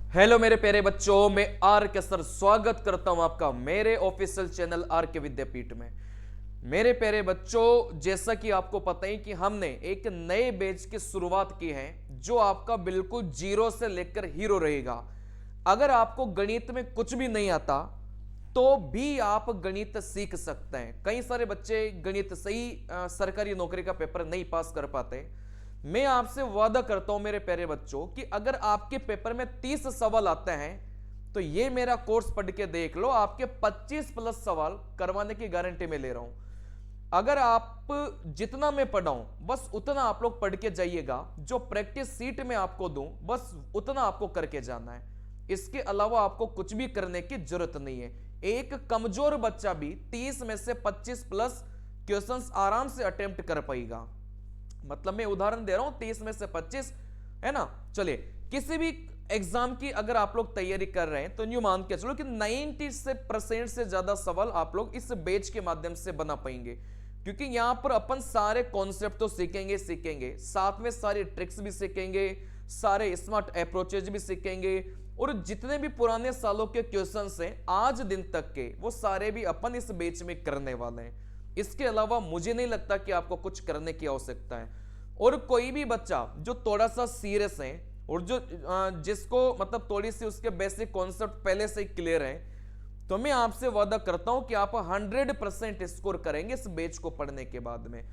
Hello मेरे प्यारे बच्चों, मैं आर के सर स्वागत करता हूं आपका मेरे ऑफिशियल चैनल आर के विद्यापीठ में। मेरे प्यारे बच्चों, जैसा कि आपको पता ही कि हमने एक नए बैच की शुरुआत की है जो आपका बिल्कुल जीरो से लेकर हीरो रहेगा। अगर आपको गणित में कुछ भी नहीं आता तो भी आप गणित सीख सकते हैं। कई सारे बच्चे गणित सही सरकारी नौकरी का पेपर नहीं पास कर पाते। मैं आपसे वादा करता हूं मेरे प्यारे बच्चों कि अगर आपके पेपर में 30 सवाल आते हैं तो ये मेरा कोर्स पढ़ के देख लो, आपके 25 प्लस सवाल करवाने की गारंटी मैं ले रहा हूं। अगर आप जितना मैं पढ़ाऊं बस उतना आप लोग पढ़ के जाइएगा, जो प्रैक्टिस सीट में आपको दूं बस उतना आपको करके जाना है। इसके अलावा आपको कुछ भी करने की जरूरत नहीं है। एक कमजोर बच्चा भी 30 में से 25 प्लस क्वेश्चंस आराम से अटेम्प्ट कर पाएगा। मतलब मैं उदाहरण दे रहा हूं, 30 में से 25 है ना। चलिए, किसी भी एग्जाम की अगर आप लोग तैयारी कर रहे हैं तो न्यू मान के चलो कि 90% से ज्यादा सवाल आप लोग इस बैच के माध्यम से बना पाएंगे, क्योंकि यहां पर अपन सारे कॉन्सेप्ट तो सीखेंगे, साथ में सारी ट्रिक्स भी सीखेंगे, सारे स्मार्ट अप्रोचेज भी सीखेंगे, और जितने भी पुराने सालों के क्वेश्चंस हैं आज दिन तक के वो सारे भी अपन इस बैच में करने वाले हैं। इसके अलावा मुझे नहीं लगता कि आपको कुछ करने की आवश्यकता है। और कोई भी बच्चा जो थोड़ा सा सीरियस है और जो जिसको मतलब थोड़ी सी उसके बेसिक कॉन्सेप्ट पहले से क्लियर है, तो मैं आपसे वादा करता हूं कि आप 100% स्कोर करेंगे इस बैच को पढ़ने के बाद में।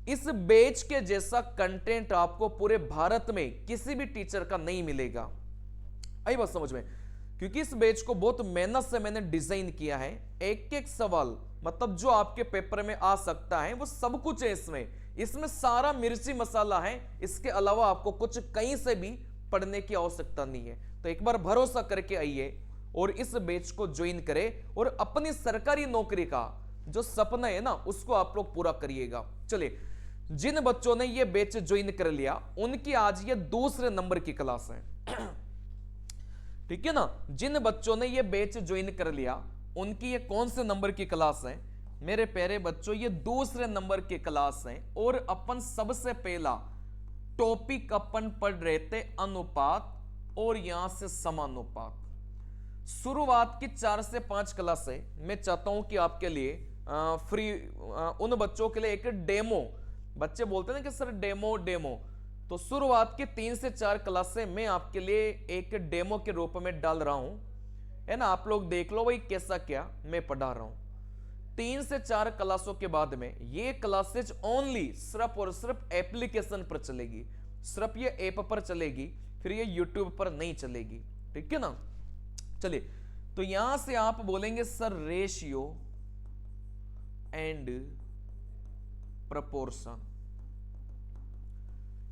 इस बैच के जैसा कंटेंट आपको पूरे भारत में किसी भी टीचर का नहीं मिलेगा। आई बात समझ में? क्योंकि इस बैच को बहुत मेहनत से मैंने डिजाइन किया है। एक एक सवाल मतलब जो आपके पेपर में आ सकता है वो सब कुछ है इसमें सारा मिर्ची मसाला है। इसके अलावा आपको कुछ कहीं से भी पढ़ने की आवश्यकता नहीं है। तो एक बार भरोसा करके आइए और इस बैच को ज्वाइन करें और अपनी सरकारी नौकरी का जो सपना है ना उसको आप लोग पूरा करिएगा। चलिए, जिन बच्चों ने ये बैच ज्वाइन कर लिया उनकी आज ये दूसरे नंबर की क्लास है। ठीक है ना। जिन बच्चों ने ये बैच ज्वाइन कर लिया उनकी ये कौन से नंबर की क्लास है मेरे प्यारे बच्चों? ये दूसरे नंबर की क्लास है। और अपन सबसे पहला टॉपिक अपन पढ़ रहे थे अनुपात, और यहां से समानुपात। शुरुआत की 4 से 5 क्लास है। मैं चाहता हूं कि आपके लिए फ्री उन बच्चों के लिए एक डेमो, बच्चे बोलते हैं ना कि सर डेमो, तो शुरुआत की 3 से 4 क्लास से मैं आपके लिए एक डेमो के रूप में डाल रहा हूं, है ना। आप लोग देख लो भाई कैसा क्या मैं पढ़ा रहा हूं। 3 से 4 क्लासों के बाद में ये क्लासेज ओनली सिर्फ और सिर्फ एप्लीकेशन पर चलेगी, सिर्फ ये ऐप पर चलेगी, फिर ये यूट्यूब पर नहीं चलेगी। ठीक है ना। चलिए, तो यहां से आप बोलेंगे सर रेशियो एंड प्रपोर्शन,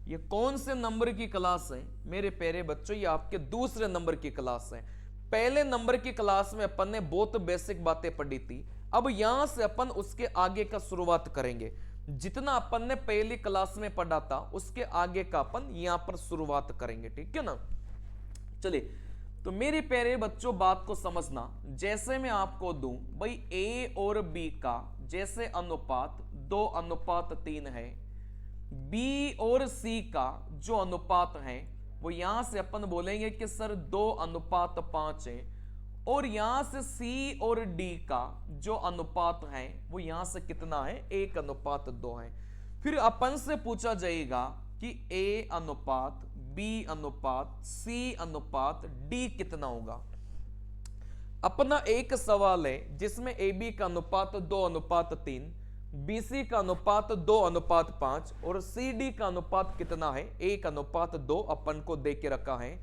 ये कौन से नंबर की क्लास है मेरे प्यारे बच्चों? ये आपके दूसरे नंबर की क्लास है। पहले नंबर की क्लास में अपन ने बहुत बेसिक बातें पढ़ी थी। अब यहां से अपन उसके आगे का शुरुआत करेंगे। जितना अपन ने पहली क्लास में पढ़ा था उसके आगे का अपन यहां पर शुरुआत करेंगे। ठीक है ना। चलिए, तो मेरे प्यारे बच्चों बात को समझना। जैसे मैं आपको दूं भाई ए और बी का जैसे अनुपात 2:3 है, बी और सी का जो अनुपात है वो यहां से अपन बोलेंगे कि सर 2:5 है, और यहां से सी और डी का जो अनुपात है वो यहां से कितना है? 1:2 है। फिर अपन से पूछा जाएगा कि ए अनुपात बी अनुपात सी अनुपात डी कितना होगा। अपना एक सवाल है जिसमें ए बी का अनुपात 2:3, बीसी का अनुपात 2:5 और सी डी का अनुपात कितना है? 1:2 अपन को दे के रखा है।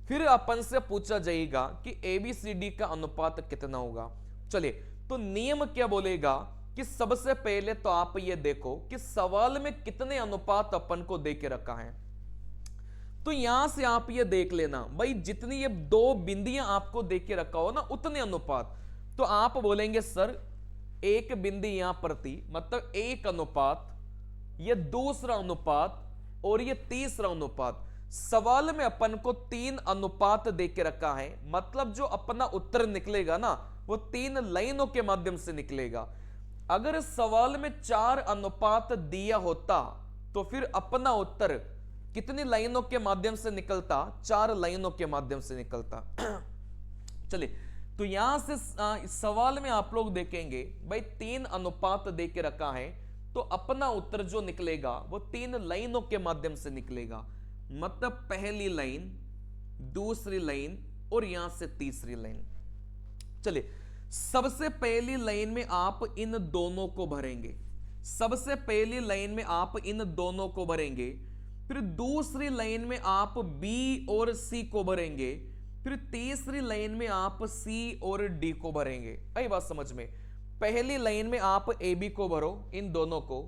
फिर अपन से पूछा जाएगा कि ए बी सी डी का अनुपात कितना होगा। चलिए, तो नियम क्या बोलेगा कि सबसे पहले तो आप ये देखो कि सवाल में कितने अनुपात अपन को दे के रखा है। तो यहां से आप ये देख लेना भाई, जितनी ये 2 बिंदियां आपको दे के रखा हो ना उतने अनुपात। तो आप बोलेंगे सर एक बिंदी यहां पर थी, मतलब 1 अनुपात, ये दूसरा अनुपात और ये तीसरा अनुपात। सवाल में अपन को 3 अनुपात दे के रखा है, मतलब जो अपना उत्तर निकलेगा ना वो 3 लाइनों के माध्यम से निकलेगा। अगर सवाल में 4 अनुपात दिया होता तो फिर अपना उत्तर कितनी लाइनों के माध्यम से निकलता? 4 लाइनों के माध्यम से निकलता। चलिए, तो यहां से सवाल में आप लोग देखेंगे भाई 3 अनुपात दे के रखा है, तो अपना उत्तर जो निकलेगा वो 3 लाइनों के माध्यम से निकलेगा। मतलब पहली लाइन, दूसरी लाइन और यहां से तीसरी लाइन। चलिए, सबसे पहली लाइन में आप इन दोनों को भरेंगे, सबसे पहली लाइन में आप इन दोनों को भरेंगे, फिर दूसरी लाइन में आप बी और सी को भरेंगे, फिर तीसरी लाइन में आप सी और डी को भरेंगे। आई बात समझ में? पहली लाइन में आप ए बी को भरो, इन दोनों को,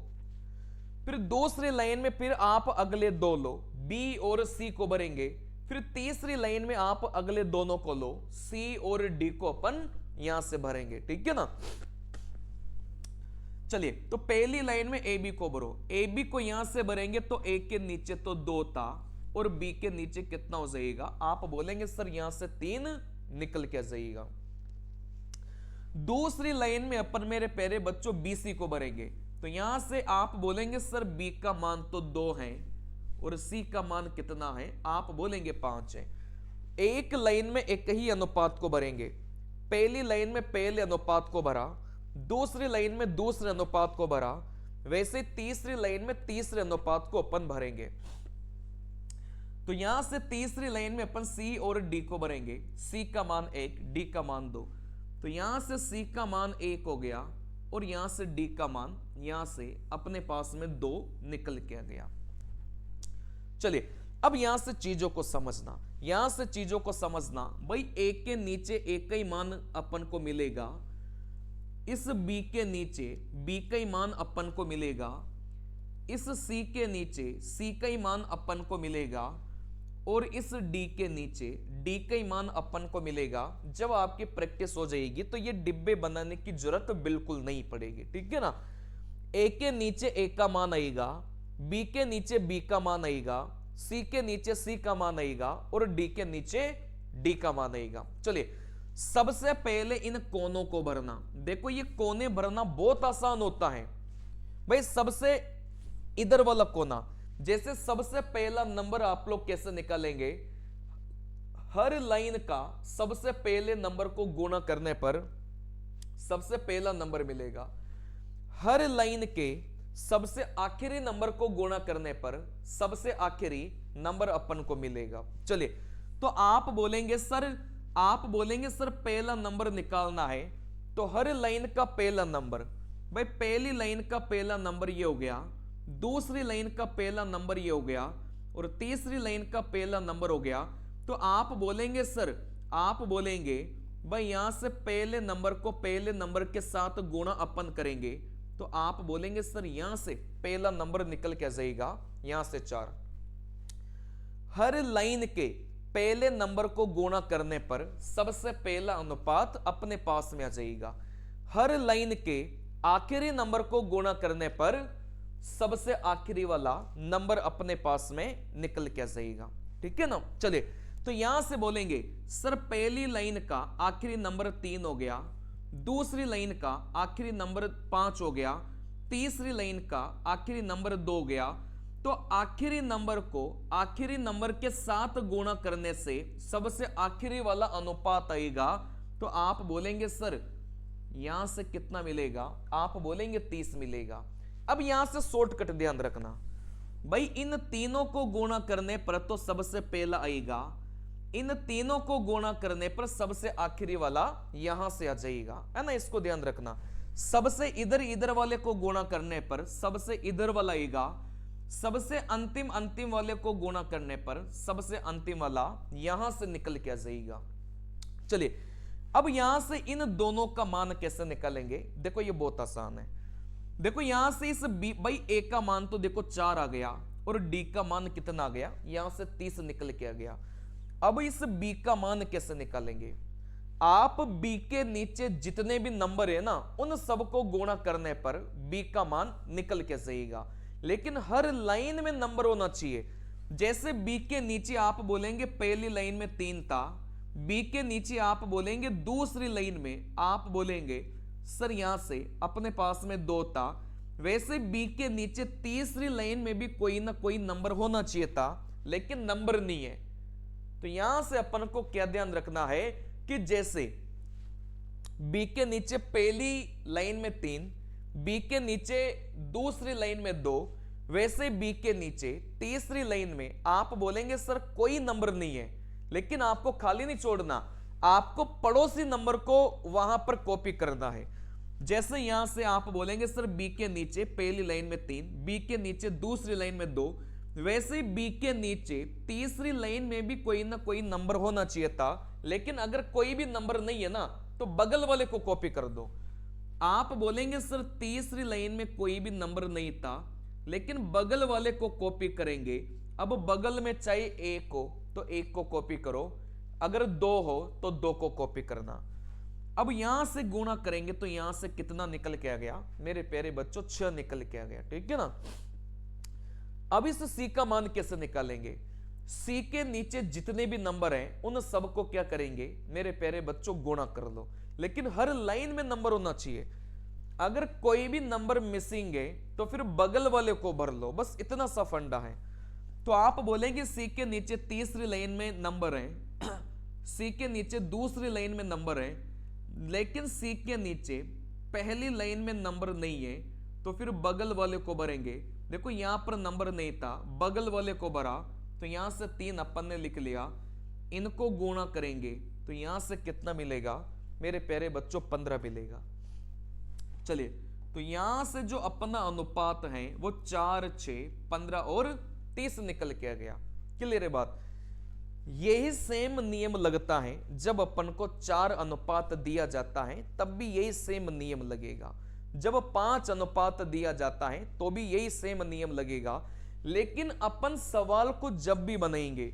फिर दूसरी लाइन में फिर आप अगले दो लो, बी और सी को भरेंगे, फिर तीसरी लाइन में आप अगले दोनों को लो, सी और डी को अपन यहां से भरेंगे। ठीक है ना? चलिए, तो पहली लाइन में ए बी को भरो, ए बी को यहां से भरेंगे तो ए के नीचे तो 2 था और बी के नीचे कितना हो जाएगा? आप बोलेंगे सर यहां से 3 निकल के जाएगा। दूसरी लाइन में अपन मेरे प्यारे बच्चों बी सी को भरेंगे, तो यहां से आप बोलेंगे सर बी का मान तो 2 है और सी का मान कितना है? आप बोलेंगे 5 है। एक लाइन में एक ही अनुपात को भरेंगे, पहली लाइन में पहले अनुपात को भरा, दूसरी लाइन में दूसरे अनुपात को भरा, वैसे तीसरी लाइन में तीसरे अनुपात को अपन भरेंगे। तो यहां से तीसरी लाइन में अपन सी और डी को भरेंगे, सी का मान 1, डी का मान 2, तो यहां से सी का मान 1 हो गया और यहां से डी का मान यहां से अपने पास में 2 निकल के गया। चलिए, अब यहां से चीजों को समझना, यहां से चीजों को समझना भाई, एक के नीचे एक का ही मान अपन को मिलेगा, इस बी के नीचे बी का ही मान अपन को मिलेगा, इस सी के नीचे सी का ही मान अपन को मिलेगा और इस डी के नीचे डी का ही मान अपन को मिलेगा। जब आपकी प्रैक्टिस हो जाएगी तो ये डिब्बे बनाने की जरूरत बिल्कुल नहीं पड़ेगी। ठीक है ना? ए के नीचे ए का मान आएगा, बी के नीचे बी का मान आएगा, सी के नीचे सी का मान आएगा और डी के नीचे डी का मान आएगा। चलिए, सबसे पहले इन कोनों को भरना। देखो, ये कोने भरना बहुत आसान होता है भाई। सबसे इधर वाला कोना, जैसे सबसे पहला नंबर आप लोग कैसे निकालेंगे? हर लाइन का सबसे पहले नंबर को गुणा करने पर सबसे पहला नंबर मिलेगा, हर लाइन के सबसे आखिरी नंबर को गुणा करने पर सबसे आखिरी नंबर अपन को मिलेगा। चलिए, तो आप बोलेंगे सर पहला नंबर निकालना है, तो हर लाइन का पहला नंबर, भाई पहली लाइन का पहला नंबर ये हो गया, दूसरी लाइन का पहला नंबर ये हो गया और तीसरी लाइन का पहला नंबर हो गया। तो आप बोलेंगे भाई यहां से पहले नंबर को पहले नंबर के साथ गुणा अपन करेंगे, तो आप बोलेंगे सर यहां से पहला नंबर निकल के जाएगा, यहां से 4। हर लाइन के पहले नंबर को गुणा करने पर सबसे पहला अनुपात अपने पास में आ जाएगा, हर लाइन के आखिरी नंबर को गुणा करने पर सबसे आखिरी वाला नंबर अपने पास में निकल के जाएगा। ठीक है ना? चलिए, तो यहां से बोलेंगे सर पहली लाइन का आखिरी नंबर 3 हो गया, दूसरी लाइन का आखिरी नंबर 5 हो गया, तीसरी लाइन का आखिरी नंबर 2 हो गया। तो आखिरी नंबर को आखिरी नंबर के साथ गुणा करने से सबसे आखिरी वाला अनुपात आएगा, तो आप बोलेंगे सर यहां से कितना मिलेगा? आप बोलेंगे 30 मिलेगा। अब यहां से शॉर्टकट ध्यान रखना भाई, इन तीनों को गुणा करने पर तो सबसे पहला आएगा, इन तीनों को गुणा करने पर सबसे आखिरी वाला यहां से आ जाएगा, है ना? इसको ध्यान रखना। सबसे इधर वाले को गुणा करने पर सबसे इधर वाला आएगा, सबसे अंतिम वाले को गुणा करने पर सबसे अंतिम वाला यहां से निकल के आ जाएगा। चलिए, अब यहां से इन दोनों का मान कैसे निकालेंगे? देखो, ये बहुत आसान है। देखो, यहां से इस बी भाई ए का मान तो देखो 4 आ गया और डी का मान कितना आ गया? यहां से 30 निकल के आ गया। अब इस बी का मान कैसे निकालेंगे? आप बी के नीचे जितने भी नंबर है ना, उन सबको गुणा करने पर बी का मान निकल के जाएगा, लेकिन हर लाइन में नंबर होना चाहिए। जैसे बी के नीचे आप बोलेंगे पहली लाइन में 3 था, बी के नीचे आप बोलेंगे दूसरी लाइन में आप बोलेंगे सर यहां से अपने पास में 2 था, वैसे बी के नीचे तीसरी लाइन में भी कोई ना कोई नंबर होना चाहिए था, लेकिन नंबर नहीं है। तो यहां से अपन को क्या ध्यान रखना है कि जैसे बी के नीचे पहली लाइन में 3, बी के नीचे दूसरी लाइन में 2, वैसे बी के नीचे तीसरी लाइन में आप बोलेंगे सर कोई नंबर नहीं है, लेकिन आपको खाली नहीं छोड़ना, आपको पड़ोसी नंबर को वहां पर कॉपी करना है। जैसे यहां से आप बोलेंगे सर बी के नीचे पहली लाइन में 3, बी के नीचे दूसरी लाइन में 2, वैसे ही बी के नीचे तीसरी लाइन में भी कोई ना कोई नंबर होना चाहिए था, लेकिन अगर कोई भी नंबर नहीं है ना तो बगल वाले को कॉपी कर दो। आप बोलेंगे सर तीसरी लाइन में कोई भी नंबर नहीं था, लेकिन बगल वाले को कॉपी करेंगे। अब बगल में चाहे 1 हो तो 1 को कॉपी करो, अगर 2 हो तो 2 को कॉपी करना। अब यहां से गुणा करेंगे तो यहां से कितना निकल के आ गया मेरे प्यारे बच्चों, 6 निकल के आ गया, ठीक है ना। अब इस सी का मान कैसे निकालेंगे? सी के नीचे जितने भी नंबर हैं उन सबको क्या करेंगे मेरे प्यारे बच्चों, गुणा कर लो, लेकिन हर लाइन में नंबर होना चाहिए। अगर कोई भी नंबर मिसिंग है तो फिर बगल वाले को भर लो, बस इतना सा फंडा है। तो आप बोलेंगे सी के नीचे तीसरी लाइन में नंबर है, सी के नीचे दूसरी लाइन में नंबर है, लेकिन सी के नीचे पहली लाइन में नंबर नहीं है, तो फिर बगल वाले को भरेंगे। देखो यहां पर नंबर नहीं था, बगल वाले को भरा, तो यहां से 3 अपन ने लिख लिया, इनको गुणा करेंगे तो यहां से कितना मिलेगा मेरे प्यारे बच्चों, 15 मिलेगा। चलिए, तो यहां से जो अपना अनुपात है वो 4, 6, 15 और 30 निकल के आ गया। क्लियर है बात? यही सेम नियम लगता है जब अपन को 4 अनुपात दिया जाता है, तब भी यही सेम नियम लगेगा। जब 5 अनुपात दिया जाता है तो भी यही सेम नियम लगेगा। लेकिन अपन सवाल को जब भी बनाएंगे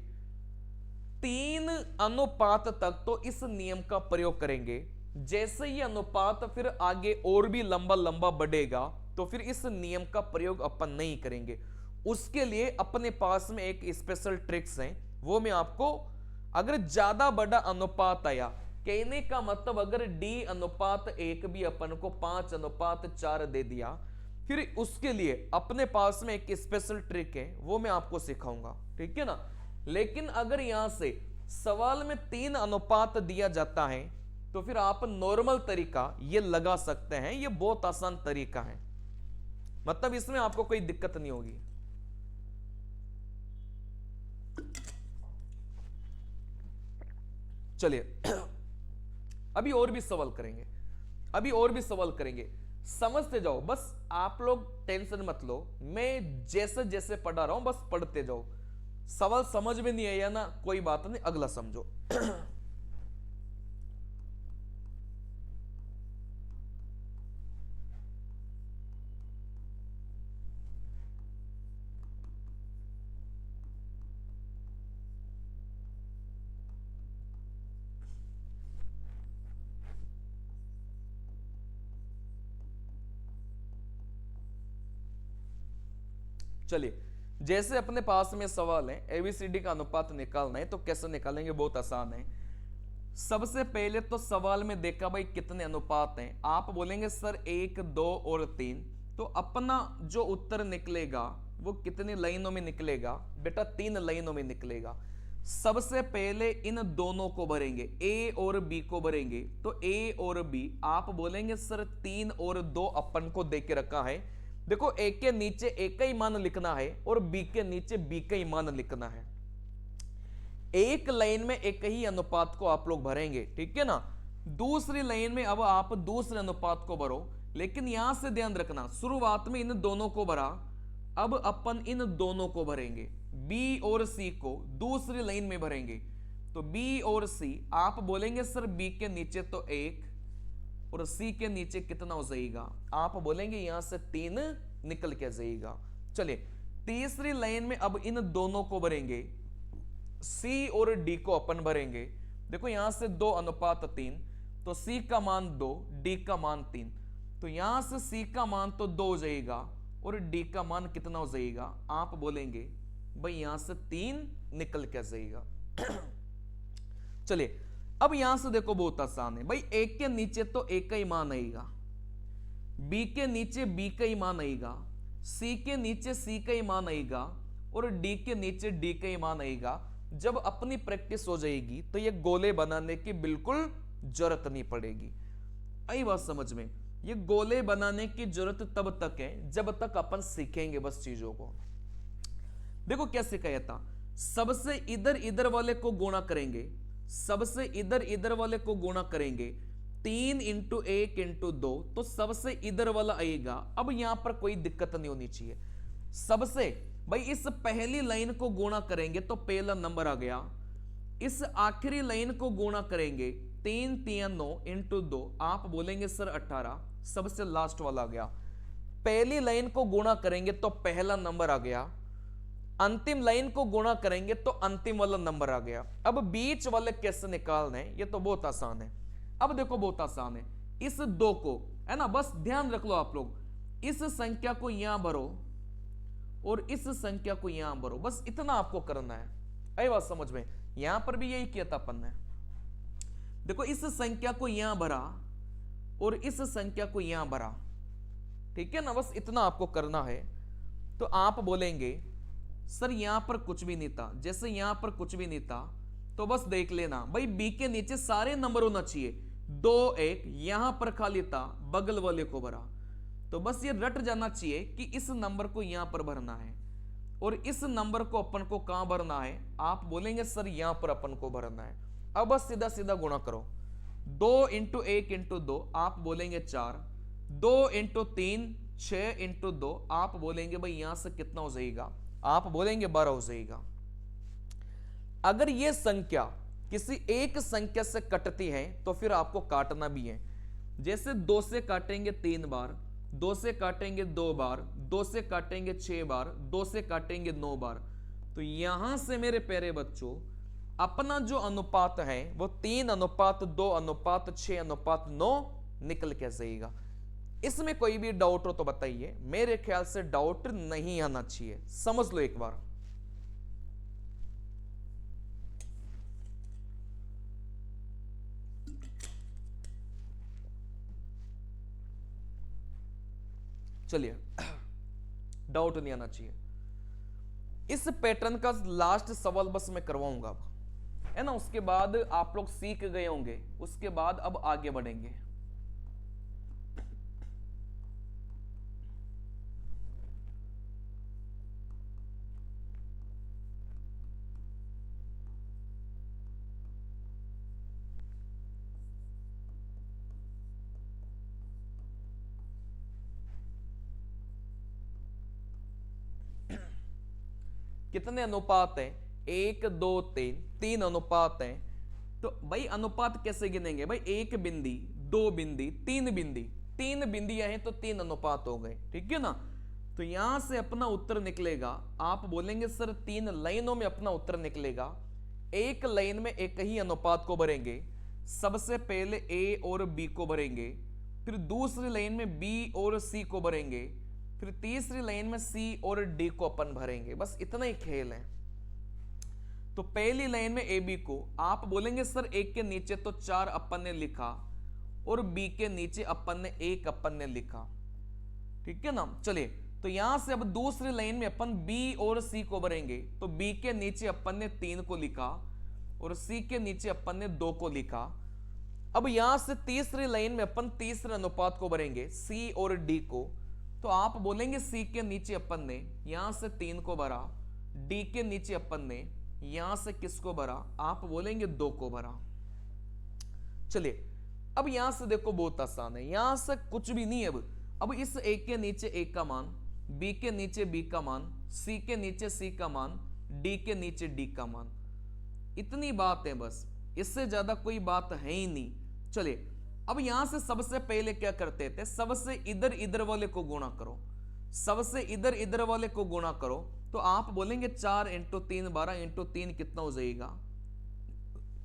3 अनुपात तक तो इस नियम का प्रयोग करेंगे। जैसे ही अनुपात फिर आगे और भी लंबा लंबा बढ़ेगा तो फिर इस नियम का प्रयोग अपन नहीं करेंगे। उसके लिए अपने पास में एक स्पेशल ट्रिक्स है, वो मैं आपको, अगर ज्यादा बड़ा अनुपात आया, कहने का मतलब अगर D अनुपात 1 भी अपन को 5 अनुपात 4 दे दिया, फिर उसके लिए अपने पास में एक स्पेशल ट्रिक है, वो मैं आपको सिखाऊंगा, ठीक है ना। लेकिन अगर यहां से सवाल में 3 अनुपात दिया जाता है तो फिर आप नॉर्मल तरीका ये लगा सकते हैं, ये बहुत आसान तरीका है, मतलब इसमें आपको कोई दिक्कत नहीं होगी। चलिए अभी और भी सवाल करेंगे, अभी और भी सवाल करेंगे, समझते जाओ, बस आप लोग टेंशन मत लो, मैं जैसे जैसे पढ़ा रहा हूं बस पढ़ते जाओ। सवाल समझ में नहीं आया ना, कोई बात नहीं, अगला समझो। चलिए, जैसे अपने पास में सवाल है एबीसीडी का अनुपात निकालना है, तो कैसे निकालेंगे, बहुत आसान है। सबसे पहले तो सवाल में देखा भाई कितने अनुपात हैं, आप बोलेंगे सर 1, 2 और 3, तो अपना जो उत्तर निकलेगा वो कितनी लाइनों में निकलेगा बेटा, 3 लाइनों में निकलेगा। सबसे पहले इन दोनों को भरेंगे, ए और बी को भरेंगे, तो ए और बी आप बोलेंगे सर 3 और 2 अपन को दे के रखा है। देखो ए के नीचे ए का ही मान लिखना है और बी के नीचे बी का ही मान लिखना है। एक लाइन में एक ही अनुपात को आप लोग भरेंगे, ठीक है ना। दूसरी लाइन में अब आप दूसरे अनुपात को भरो, लेकिन यहां से ध्यान रखना शुरुआत में इन दोनों को भरा, अब अपन इन दोनों को भरेंगे, बी और सी को दूसरी लाइन में भरेंगे। तो बी और सी आप बोलेंगे सर बी के नीचे तो 1 और सी के नीचे कितना हो जाएगा, आप बोलेंगे यहां से 3 निकल के जाएगा। चलिए तीसरी लाइन में अब इन दोनों को भरेंगे, सी और डी को अपन भरेंगे। देखो यहां से 2 अनुपात 3, तो सी का मान 2, डी का मान 3, तो यहां से सी का मान तो 2 हो जाएगा और डी का मान कितना हो जाएगा, आप बोलेंगे भाई यहां से 3 निकल के जाएगा। चलिए अब यहां से देखो बहुत आसान है भाई, एक के नीचे तो एक का ही मान आएगा, बी के नीचे बी का ही मान आएगा, सी के नीचे सी का ही मान आएगा और डी के नीचे डी का ही मान आएगा। जब अपनी प्रैक्टिस हो जाएगी तो ये गोले बनाने की बिल्कुल जरूरत नहीं पड़ेगी। आई बात समझ में? ये गोले बनाने की जरूरत तब तक है जब तक अपन सीखेंगे बस चीजों को। देखो कैसे कहा था, सबसे इधर इधर वाले को गुणा करेंगे, सबसे इधर इधर वाले को गुणा करेंगे 3 इंटू 1 इंटू 2, तो सबसे इधर वाला आएगा। अब यहां पर कोई दिक्कत नहीं होनी चाहिए। सबसे भाई इस पहली लाइन को गुणा करेंगे तो पहला नंबर आ गया, इस आखिरी लाइन को गुणा करेंगे 3 3 9 इंटू 2, आप बोलेंगे सर 18, सबसे लास्ट वाला आ गया। पहली लाइन को गुणा करेंगे तो पहला नंबर आ गया, अंतिम लाइन को गुणा करेंगे तो अंतिम वाला नंबर आ गया। अब बीच वाले कैसे निकालने हैं, ये तो बहुत आसान है। अब देखो बहुत आसान है, इस 2 को है ना, बस ध्यान रख लो आप लोग, इस संख्या को यहां भरो और इस संख्या को यहां भरो, बस इतना आपको करना है। आई बात समझ में? यहां पर भी यही किया था अपन ने। देखो इस संख्या को यहां भरा और इस संख्या को यहां भरा, ठीक है ना, बस इतना आपको करना है। तो आप बोलेंगे सर यहां पर कुछ भी नहीं था, जैसे यहां पर कुछ भी नहीं था तो बस देख लेना भाई बी के नीचे सारे नंबर होना चाहिए, 2 1 यहां पर खाली था, बगल वाले को भरा। तो बस ये रट जाना चाहिए कि इस नंबर को यहां पर भरना है और इस नंबर को अपन को कहां भरना है। आप बोलेंगे सर यहां पर अपन को भरना है। अब बस सीधा सीधा गुणा करो, 2 इंटू 1 इंटू 2, आप बोलेंगे 4, 2 इंटू 3 6 इंटू 2, आप बोलेंगे भाई यहां से कितना हो जाएगा, आप बोलेंगे 12 हो जाएगा। अगर यह संख्या किसी एक संख्या से कटती है तो फिर आपको काटना भी है। जैसे 2 से काटेंगे 3 बार, 2 से काटेंगे 2 बार, 2 से काटेंगे 6 बार, 2 से काटेंगे 9 बार। तो यहां से मेरे प्यारे बच्चों अपना जो अनुपात है वो 3:2:6:9 निकल के जाएगा। इसमें कोई भी डाउट हो तो बताइए, मेरे ख्याल से डाउट नहीं आना चाहिए, समझ लो एक बार। चलिए डाउट नहीं आना चाहिए। इस पैटर्न का लास्ट सवाल बस मैं करवाऊंगा अब, है ना, उसके बाद आप लोग सीख गए होंगे, उसके बाद अब आगे बढ़ेंगे। कितने अनुपात हैं? 1 2 3 अनुपात हैं। तो भाई अनुपात कैसे गिनेंगे भाई? 1 बिंदी, 2 बिंदी, 3 बिंदी, 3 बिंदियां हैं तो 3 अनुपात हो गए, ठीक है ना। तो यहां से अपना उत्तर निकलेगा, आप बोलेंगे सर 3 लाइनों में अपना उत्तर निकलेगा। एक लाइन में एक ही अनुपात को भरेंगे, सबसे पहले ए और बी को भरेंगे, फिर दूसरी लाइन में बी और सी को भरेंगे, फिर तीसरी लाइन में सी और डी को अपन भरेंगे। बस इतना ही खेल है। तो पहली लाइन में ए बी को आप बोलेंगे सर एक के नीचे तो 4 अपन ने लिखा और बी के नीचे अपन ने 1 अपन ने लिखा, ठीक है ना। चलिए तो यहां से अब दूसरी लाइन में अपन बी और सी को भरेंगे। तो बी के नीचे अपन ने 3 को लिखा और सी के नीचे अपन ने 2 को लिखा। अब यहां से तीसरी लाइन में अपन तीसरे अनुपात को भरेंगे, सी और डी को। तो आप बोलेंगे सी के नीचे अपन ने यहां से 3 को भरा, डी के नीचे अपन ने यहां से किसको भरा? आप बोलेंगे 2 को भरा। चलिए अब यहां से देखो बहुत आसान है, यहां से कुछ भी नहीं है। अब इस ए के नीचे ए का मान, बी के नीचे बी का मान, सी के नीचे सी का मान, डी के नीचे डी का मान, इतनी बात है बस, इससे ज्यादा कोई बात है ही नहीं। चलिए अब यहां से सबसे पहले क्या करते थे, सबसे इधर इधर वाले को गुणा करो, सबसे इधर इधर वाले को गुणा करो। तो आप बोलेंगे 4 इंटू 3 12 इंटू 3 कितना हो जाएगा?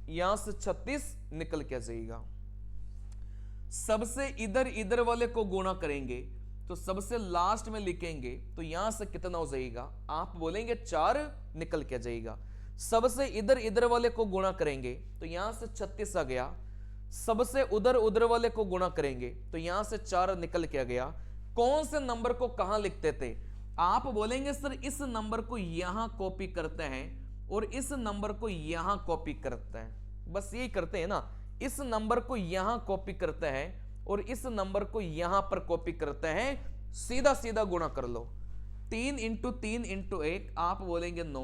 यहां से 36 निकल के जाएगा। सबसे इधर इधर वाले को गुणा करेंगे तो सबसे लास्ट में लिखेंगे तो यहां से कितना हो जाएगा? आप बोलेंगे 4 निकल के जाएगा। सबसे इधर इधर वाले को गुणा करेंगे तो यहां से 36 आ गया। सबसे उधर उधर वाले को गुणा करेंगे तो यहां से 4 निकल के आ गया। कौन से नंबर को कहां लिखते थे? आप बोलेंगे सर इस नंबर को यहां कॉपी करते हैं और इस नंबर को यहां कॉपी करते हैं, बस यही करते हैं ना। इस नंबर को यहां कॉपी करते हैं और इस नंबर को यहां पर कॉपी करते हैं, सीधा सीधा गुणा कर लो। 3 इंटू 3 इंटू 1 आप बोलेंगे 9,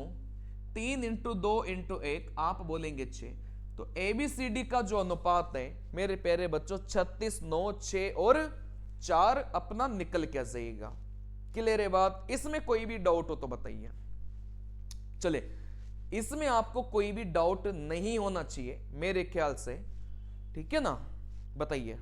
3 इंटू 2 इंटू 1 आप बोलेंगे 6। तो ABCD का जो अनुपात है मेरे प्यारे बच्चों 36, 9, 6 और 4 अपना निकल के आ जाएगा। क्लियर है बात? इसमें कोई भी डाउट हो तो बताइए। चले, इसमें आपको कोई भी डाउट नहीं होना चाहिए मेरे ख्याल से, ठीक है ना? बताइए।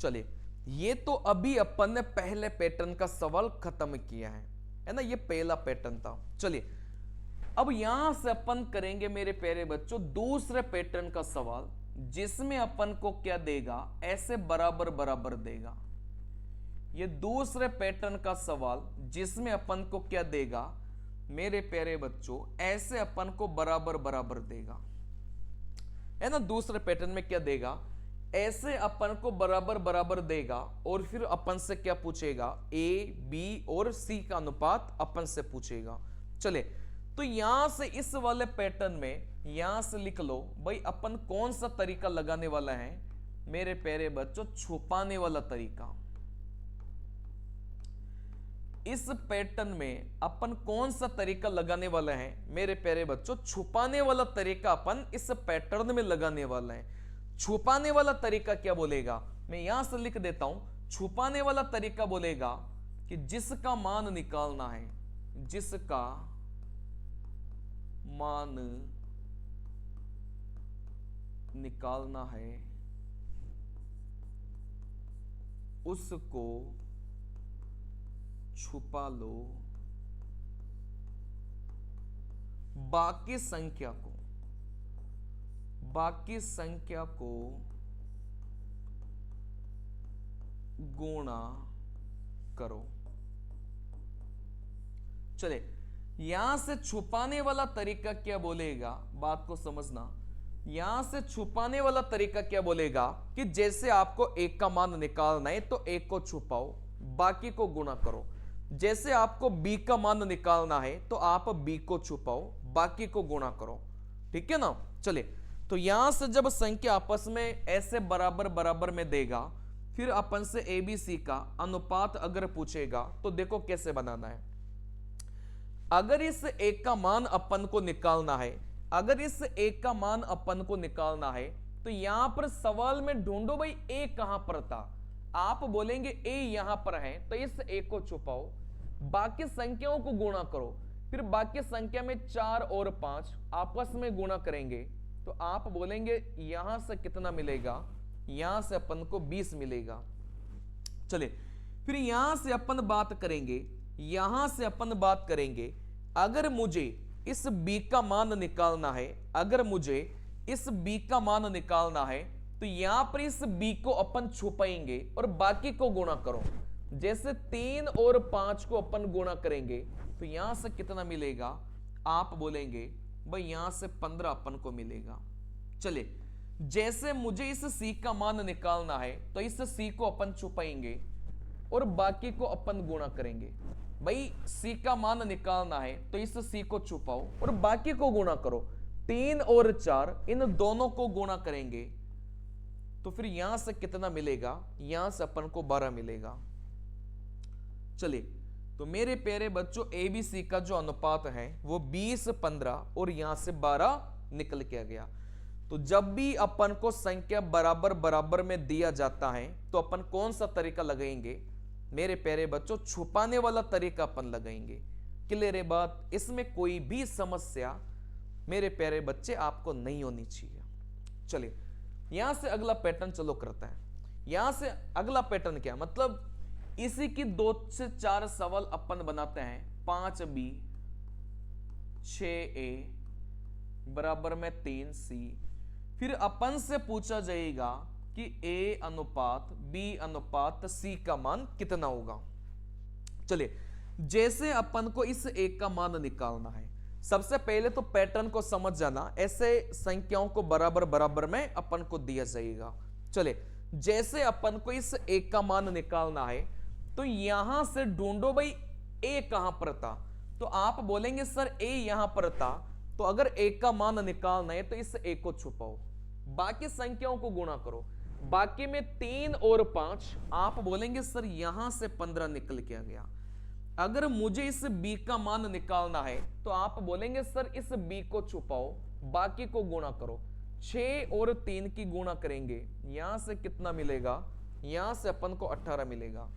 चलिए, ये तो अभी अपन ने पहले पैटर्न का सवाल खत्म किया है ना? ये पहला पैटर्न था। चलिए, अब यहां से अपन करेंगे मेरे प्यारे बच्चों दूसरे पैटर्न का सवाल, जिसमें अपन को क्या देगा? ऐसे बराबर बराबर देगा। ये दूसरे पैटर्न का सवाल जिसमें अपन को क्या देगा मेरे प्यारे बच्चों? ऐसे अपन को बराबर बराबर देगा, है ना? दूसरे पैटर्न में क्या देगा? ऐसे अपन को बराबर बराबर देगा और फिर अपन से क्या पूछेगा? A, B और C का अनुपात अपन से पूछेगा। चले, तो यहां से इस वाले पैटर्न में यहां से लिख लो भाई अपन कौन सा तरीका लगाने वाला है मेरे प्यारे बच्चों? छुपाने वाला तरीका। इस पैटर्न में अपन कौन सा तरीका लगाने वाला है मेरे प्यारे बच्चों? छुपाने वाला तरीका अपन इस पैटर्न में लगाने वाला है। छुपाने वाला तरीका क्या बोलेगा? मैं यहां से लिख देता हूं। छुपाने वाला तरीका बोलेगा कि जिसका मान निकालना है, जिसका मान निकालना है उसको छुपा लो, बाकी संख्या को गुणा करो। चले, यहां से छुपाने वाला तरीका क्या बोलेगा? बात को समझना। यहां से छुपाने वाला तरीका क्या बोलेगा कि जैसे आपको एक का मान निकालना है तो एक को छुपाओ, बाकी को गुणा करो। जैसे आपको बी का मान निकालना है तो आप बी को छुपाओ, बाकी को गुणा करो, ठीक है ना? चले, तो यहां से जब संख्या आपस में ऐसे बराबर बराबर में देगा, फिर अपन से ABC का अनुपात अगर पूछेगा तो देखो कैसे बनाना है। अगर इस एक का मान अपन को निकालना है, अगर इस एक का मान अपन को निकालना है तो यहां पर सवाल में ढूंढो भाई ए कहां पर था। आप बोलेंगे ए यहां पर है तो इस एक को छुपाओ, बाकी संख्याओं को गुणा करो। फिर बाकी संख्या में 4 और 5 आपस में गुणा करेंगे तो आप बोलेंगे यहां से कितना मिलेगा? यहां से अपन को 20 मिलेगा। चले, फिर यहां से अपन बात करेंगे, यहां से अपन बात करेंगे अगर मुझे इस b का मान निकालना है, अगर मुझे इस b का मान निकालना है तो यहां पर इस b को अपन छुपाएंगे और बाकी को गुणा करो। जैसे 3 और 5 को अपन गुणा करेंगे तो यहां से कितना मिलेगा? आप बोलेंगे भाई यहां से 15 अपन को मिलेगा। चले, जैसे मुझे इस C का मान निकालना है तो इस C को अपन छुपाएंगे और बाकी को अपन गुणा करेंगे। भाई C का मान निकालना है तो इस C को छुपाओ और बाकी को गुणा करो। 3 और 4 इन दोनों को गुणा करेंगे तो फिर यहां से कितना मिलेगा? यहां से अपन को 12 मिलेगा। चलिए, तो मेरे प्यारे बच्चों ABC का जो अनुपात है वो 20, 15 और यहां से 12 निकल के आ गया। तो जब भी अपन को संख्या बराबर बराबर में दिया जाता है तो अपन कौन सा तरीका लगाएंगे मेरे प्यारे बच्चों? छुपाने वाला तरीका अपन लगाएंगे। क्लियर है बात? इसमें कोई भी समस्या मेरे प्यारे बच्चे आपको नहीं होनी चाहिए। चलिए, यहां से अगला पैटर्न चलो करता है। यहां से अगला पैटर्न क्या मतलब? इसी की 2 से 4 सवाल अपन बनाते हैं। 5B 6A बराबर में 3C। फिर अपन से पूछा जाएगा कि A अनुपात B अनुपात C का मान कितना होगा। चलिए, जैसे अपन को इस A का मान निकालना है, सबसे पहले तो पैटर्न को समझ जाना। ऐसे संख्याओं को बराबर बराबर में अपन को दिया जाएगा। चलिए, जैसे अपन को इस A का मान निकालना है तो यहां से ढूंढो भाई A कहां पर था। तो आप बोलेंगे सर A यहां पर था, तो अगर A का मान निकालना है तो इस A को छुपाओ, बाकी संख्याओं को गुणा करो। बाकी में 3 और 5, आप बोलेंगे सर यहां से 15 निकल के आ गया। अगर मुझे इस B का मान निकालना है तो आप बोलेंगे सर इस B को छुपाओ, बाकी को गुणा करो। 6 और 3 की गुणा करेंगे, यहां से कितना मिलेगा, यहां से अपन को 18 मिलेगा।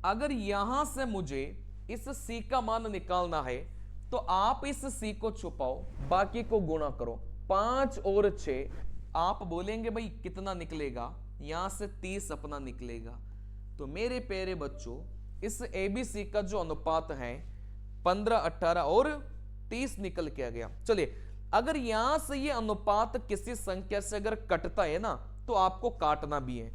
अगर यहां से मुझे इस C का मान निकालना है तो आप इस C को छुपाओ, बाकी को गुणा करो। 5 और 6, आप बोलेंगे भाई कितना निकलेगा, यहां से 30 अपना निकलेगा। तो मेरे प्यारे बच्चों, इस ABC का जो अनुपात है 15, 18 और 30 निकल के आ गया। चलिए, अगर यहां से ये अनुपात किसी संख्या से अगर कटता है ना तो आपको काटना भी है।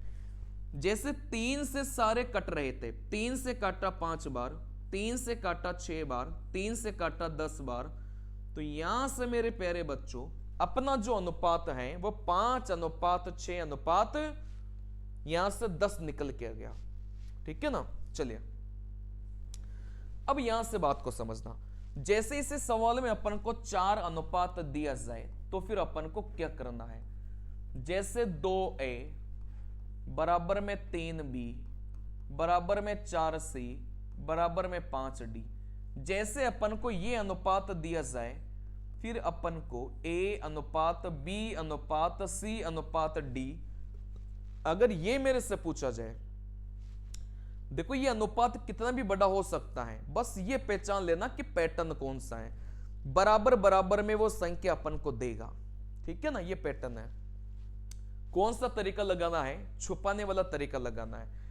जैसे 3 से सारे कट रहे थे, 3 से काटा 5 बार, 3 से काटा 6 बार, 3 से काटा 10 बार, तो यहां से मेरे प्यारे बच्चों अपना जो अनुपात है वो 5 अनुपात 6 अनुपात यहां से 10 निकल के आ गया। ठीक है ना। चलिए, अब यहां से बात को समझना। जैसे इसे सवाल में अपन को 4 अनुपात दिया जाए तो फिर अपन को क्या करना है। जैसे 2A बराबर में 3B बराबर में 4C बराबर में 5D, जैसे अपन को ये अनुपात दिया जाए फिर अपन को A अनुपात B अनुपात C अनुपात D, अगर ये मेरे से पूछा जाए, देखो ये अनुपात कितना भी बड़ा हो सकता है, बस ये पहचान लेना कि पैटर्न कौन सा है। बराबर बराबर में वो संख्या अपन को देगा। ठीक है ना, ये पैटर्न है। कौन सा तरीका लगाना है, छुपाने वाला तरीका लगाना है।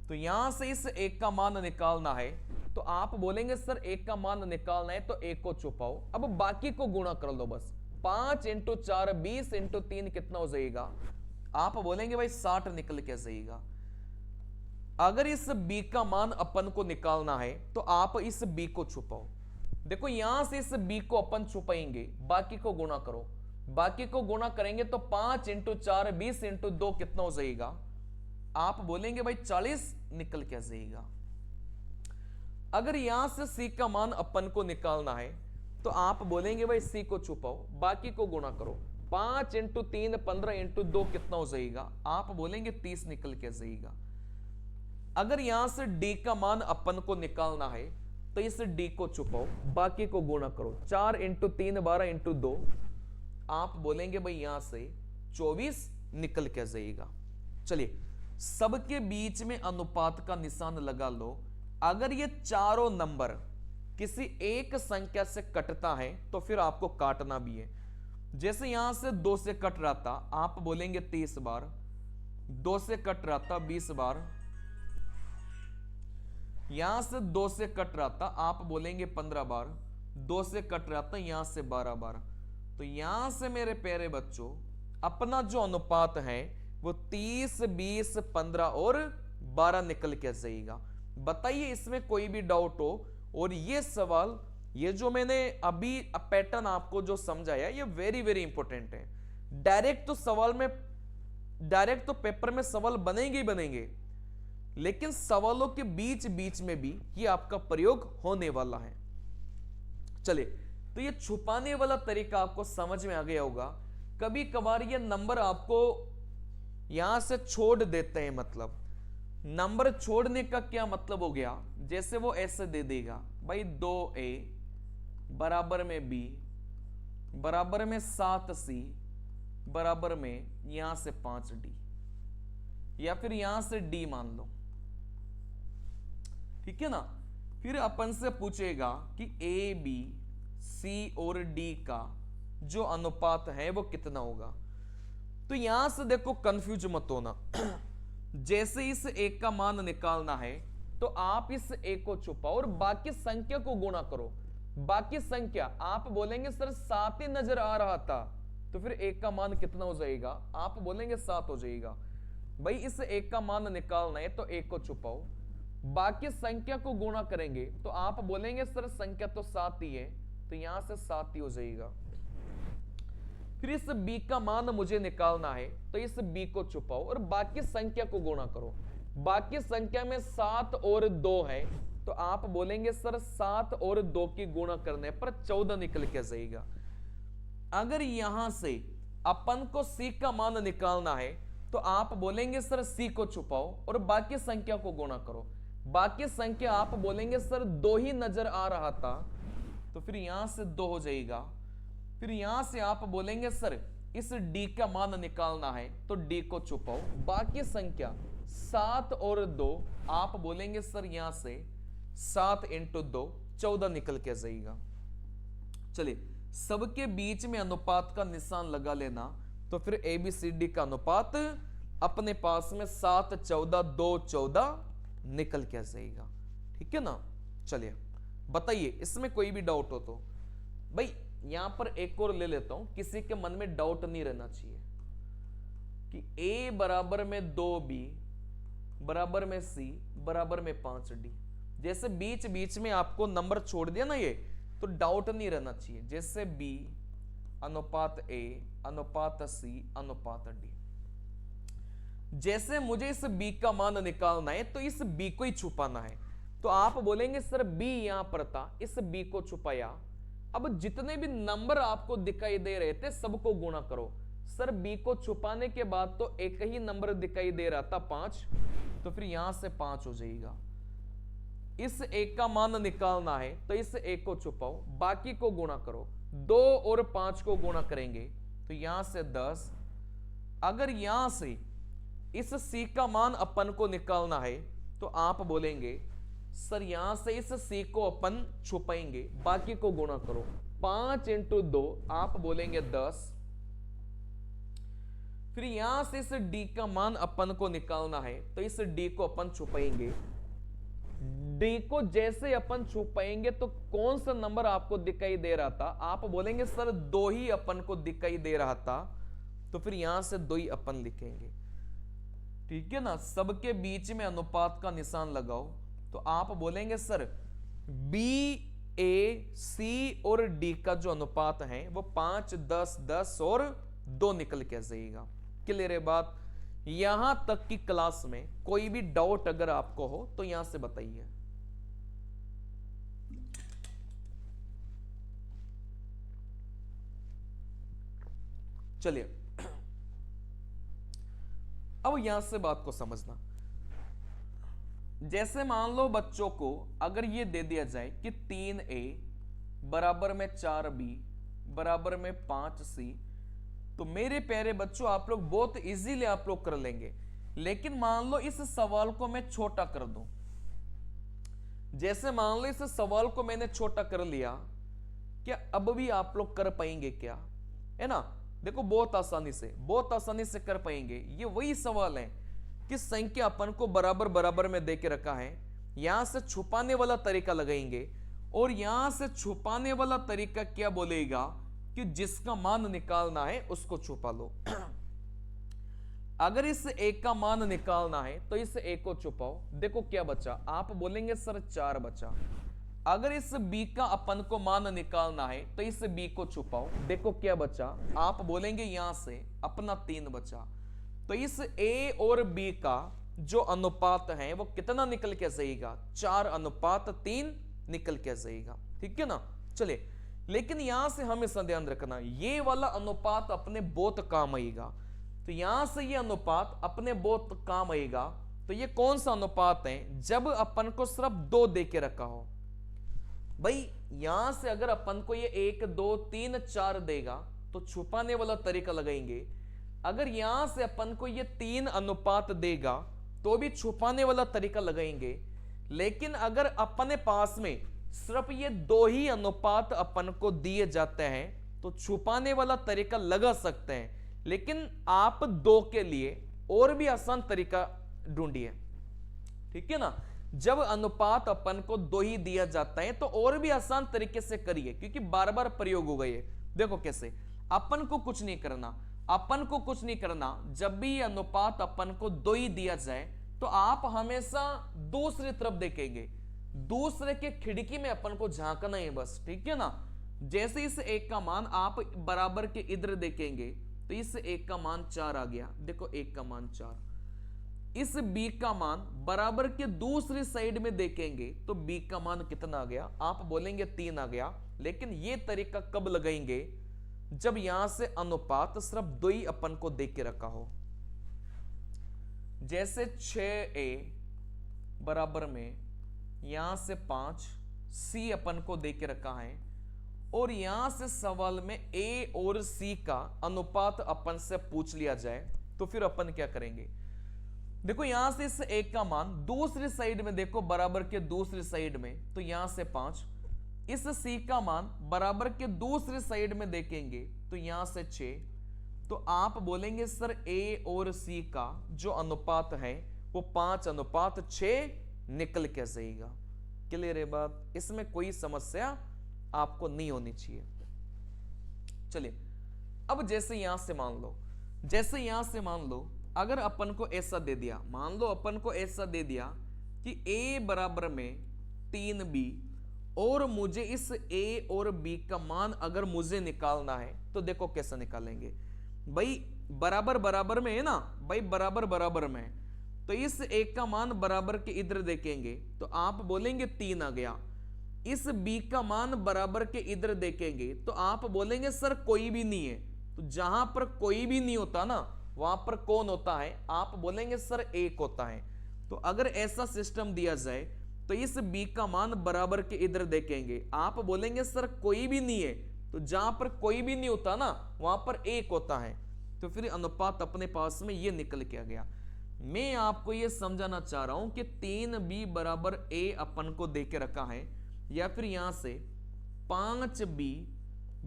तो यहां से इस एक का मान निकालना है तो आप बोलेंगे सर एक का मान निकालना है तो एक को छुपाओ, अब बाकी को गुणा कर लो बस। 5 × 4 20 × 3 कितना हो जाएगा, आप बोलेंगे भाई 60 निकल के जाएगा। अगर इस B का मान अपन को निकालना है तो आप इस B को छुपाओ। देखो यहां से इस B को अपन छुपाएंगे, बाकी को गुणा करो। बाकी को गुणा करेंगे तो 5 × 4 20 × 2 कितना हो जाएगा, आप बोलेंगे भाई 40 निकल के जाएगा। अगर यहां से C का मान अपन को निकालना है तो आप बोलेंगे भाई C को छुपाओ, बाकी को गुणा करो। 5 × 3 15 × 2 कितना हो जाएगा, आप बोलेंगे 30 निकल के जाएगा। अगर यहां से D का मान अपन को निकालना है तो इस D को छुपाओ, बाकी को गुणा करो। 4 × 3 12 × 2, आप बोलेंगे भाई यहां से 24 निकल के जाएगा। चलिए, सबके बीच में अनुपात का निशान लगा लो। अगर ये चारों नंबर किसी एक संख्या से कटता है तो फिर आपको काटना भी है। जैसे यहां से 2 से कट रहा था, आप बोलेंगे 30 बार। 2 से कट रहा था 20 बार। यहां से 2 से कट रहा था, आप बोलेंगे 15 बार। 2 से कट रहा था यहां से 12 बार। तो यहां से मेरे प्यारे बच्चों अपना जो अनुपात है वो 30 20 15 और 12 निकल के जाएगा। बताइए इसमें कोई भी डाउट हो। और ये सवाल, ये जो मैंने अभी पैटर्न आपको जो समझाया, ये वेरी वेरी इंपॉर्टेंट है। डायरेक्ट तो सवाल में, डायरेक्ट तो पेपर में सवाल बनेंगे ही बनेंगे, लेकिन सवालों के बीच बीच में भी ये आपका प्रयोग होने वाला है। चलिए, तो ये छुपाने वाला तरीका आपको समझ में आ गया होगा। कभी कभार ये नंबर आपको यहां से छोड़ देते हैं, मतलब नंबर छोड़ने का क्या मतलब हो गया, जैसे वो ऐसे दे देगा भाई 2A बराबर में B बराबर में 7C बराबर में यहां से 5D, या फिर यहां से D मान लो। ठीक है ना। फिर अपन से पूछेगा कि A B C और D का जो अनुपात है वो कितना होगा। तो यहां से देखो कंफ्यूज मत होना। जैसे इस एक का मान निकालना है तो आप इस एक को छुपाओ और बाकी संख्या को गुणा करो। बाकी संख्या आप बोलेंगे सर 7 ही नजर आ रहा था, तो फिर 1 का मान कितना हो जाएगा? आप बोलेंगे 7 हो जाएगा। भाई इस 1 का मान निकालना है तो 1 को छुपाओ, बाकी संख्या को गुणा करेंगे तो आप बोलेंगे सर संख्या तो 7 ही है, तो यहां से 7 ही हो जाएगा। फिर इस b का मान मुझे निकालना है तो इस b को छुपाओ और बाकी संख्या को गुणा करो। बाकी संख्या में 7 और 2 है, तो आप बोलेंगे सर 7 और 2 की गुणा करने पर 14 निकल के जाएगा। अगर यहां से अपन को c का मान निकालना है तो आप बोलेंगे सर c को छुपाओ और बाकी संख्या को गुणा करो। बाकी संख्या आप बोलेंगे सर 2 ही नजर आ रहा था, तो फिर यहां से 2 हो जाएगा। फिर यहां से आप बोलेंगे सर इस d का मान निकालना है तो d को छुपाओ, बाकी संख्या 7 और 2, आप बोलेंगे सर यहां से 7 इंटू 2 14 निकल के जाएगा। चलिए सबके बीच में अनुपात का निशान लगा लेना, तो फिर ABCD का अनुपात अपने पास में 7 14 2 14 निकल के जाएगा। ठीक है ना। चलिए बताइए इसमें कोई भी डाउट हो तो। भाई यहां पर एक और ले लेता हूं, किसी के मन में डाउट नहीं रहना चाहिए कि A बराबर में 2B बराबर में C बराबर में 5D। जैसे बीच बीच में आपको नंबर छोड़ दिया ना, ये तो डाउट नहीं रहना चाहिए। जैसे B अनुपात A अनुपात C अनुपात D। जैसे मुझे इस B का मान निकालना है तो इस B को ही छुपाना है, तो आप बोलेंगे सर B यहां पर था, इस B को छुपाया। अब जितने भी नंबर आपको दिखाई दे रहे थे सबको गुणा करो। सर B को छुपाने के बाद तो एक ही नंबर दिखाई दे रहा था 5, तो फिर यहां से 5 हो जाएगा। इस 1 का मान निकालना है तो इस 1 को छुपाओ, बाकी को गुणा करो। 2 और 5 को गुणा करेंगे तो यहां से 10। अगर यहां से इस C का मान अपन को निकालना है तो आप बोलेंगे सर यहां से इस C को अपन छुपाएंगे, बाकी को गुणा करो। 5 इंटू 2 आप बोलेंगे 10। फिर यहां से इस D का मान अपन को निकालना है तो इस D को अपन छुपाएंगे। D को जैसे अपन छुपाएंगे तो कौन सा नंबर आपको दिखाई दे रहा था? आप बोलेंगे सर 2 ही अपन को दिखाई दे रहा था, तो फिर यहां से 2 ही अपन लिखेंगे। ठीक है ना। सबके बीच में अनुपात का निशान लगाओ, तो आप बोलेंगे सर B A C और D का जो अनुपात है वो 5 10 10 और 2 निकल के जाएगा। क्लियर है बात? यहां तक की क्लास में कोई भी डाउट अगर आपको हो तो यहां से बताइए। चलिए अब यहां से बात को समझना। जैसे मान लो बच्चों को अगर ये दे दिया जाए कि 3A बराबर में 4B बराबर में 5C, तो मेरे प्यारे बच्चों आप लोग बहुत इजीली आप लोग कर लेंगे। लेकिन मान लो इस सवाल को मैं छोटा कर दूं। जैसे मान लो इस सवाल को मैंने छोटा कर लिया, क्या अब भी आप लोग कर पाएंगे क्या? है ना। देखो बहुत आसानी से कर पाएंगे। ये वही सवाल है कि संख्या अपन को बराबर बराबर में दे के रखा है, यहां से छुपाने वाला तरीका लगाएंगे और यहां से छुपाने वाला तरीका क्या बोलेगा कि जिसका मान निकालना है उसको छुपा लो। अगर इस 1 का मान निकालना है तो इस 1 को छुपाओ। देखो क्या बचा? आप बोलेंगे सर 4 बचा। अगर इस B का अपन को मान निकालना है तो इस B को छुपाओ। देखो क्या बचा? आप बोलेंगे यहां से अपना 3 बचा। तो इस A और B का जो अनुपात है वो कितना निकल के जाएगा? 4 अनुपात 3 निकल के जाएगा। ठीक है ना। चलिए लेकिन यहां से हमेशा ध्यान रखना, ये वाला अनुपात अपने बहुत काम आएगा। तो यहां से ये अनुपात अपने बहुत काम आएगा। तो ये कौन सा अनुपात है? जब अपन को सिर्फ 2 दे के रखा हो। भाई यहां से अगर अपन को ये 1 2 3 4 देगा तो छुपाने वाला तरीका लगाएंगे। अगर यहां से अपन को ये 3 अनुपात देगा तो भी छुपाने वाला तरीका लगाएंगे। लेकिन अगर अपने पास में सिर्फ ये 2 ही अनुपात अपन को दिए जाते हैं तो छुपाने वाला तरीका लगा सकते हैं। लेकिन आप 2 के लिए और भी आसान तरीका ढूंढिए। ठीक है ना। जब अनुपात अपन को 2 ही दिया जाता है तो और भी आसान तरीके से करिए, क्योंकि बार बार प्रयोग होगा ये। देखो कैसे, अपन को कुछ नहीं करना, अपन को कुछ नहीं करना। जब भी ये अनुपात अपन को 2 ही दिया जाए तो आप हमेशा दूसरी तरफ देखेंगे, दूसरे के खिड़की में अपन को झांकना है बस, ठीक है ना। जैसे इस 1 का मान आप बराबर के इधर देखेंगे तो इस 1 का मान 4 आ गया, देखो 1 का मान 4। इस b का मान बराबर के दूसरी साइड में देखेंगे तो b का मान कितना आ गया, आप बोलेंगे 3 आ गया। लेकिन ये तरीका कब लगाएंगे, जब यहां से अनुपात सिर्फ 2 ही अपन को देख के रखा हो। जैसे 6a बराबर में यहां से 5 c अपन को देख के रखा है, और यहां से सवाल में a और c का अनुपात अपन से पूछ लिया जाए तो फिर अपन क्या करेंगे। देखो यहां से इस 1 का मान दूसरी साइड में देखो, बराबर के दूसरी साइड में, तो यहां से 5। इस c का मान बराबर के दूसरी साइड में देखेंगे तो यहां से 6। तो आप बोलेंगे सर a और c का जो अनुपात है वो 5:6 निकल के जाएगा। क्लियर है बात, इसमें कोई समस्या आपको नहीं होनी चाहिए। चलिए अब जैसे यहां से मान लो अगर अपन को ऐसा दे दिया, मान लो अपन को ऐसा दे दिया कि a बराबर में 3b, और मुझे इस a और b का मान अगर मुझे निकालना है तो देखो कैसे निकालेंगे भाई, बराबर बराबर में है ना भाई, बराबर बराबर में। तो इस 1 का मान बराबर के इधर देखेंगे तो आप बोलेंगे 3 आ गया। इस b का मान बराबर के इधर देखेंगे तो आप बोलेंगे सर कोई भी नहीं है। तो जहां पर कोई भी नहीं होता ना वहां पर कौन होता है, आप बोलेंगे सर 1 होता है। तो अगर ऐसा सिस्टम दिया जाए तो इस b का मान बराबर के इधर देखेंगे, आप बोलेंगे सर कोई भी नहीं है। तो जहां पर कोई भी नहीं होता ना वहां पर 1 होता है। तो फिर अनुपात अपने पास में ये निकल के आ गया। मैं आपको ये समझाना चाह रहा हूं कि 3b बराबर a अपन को दे के रखा है, या फिर यहां से 5b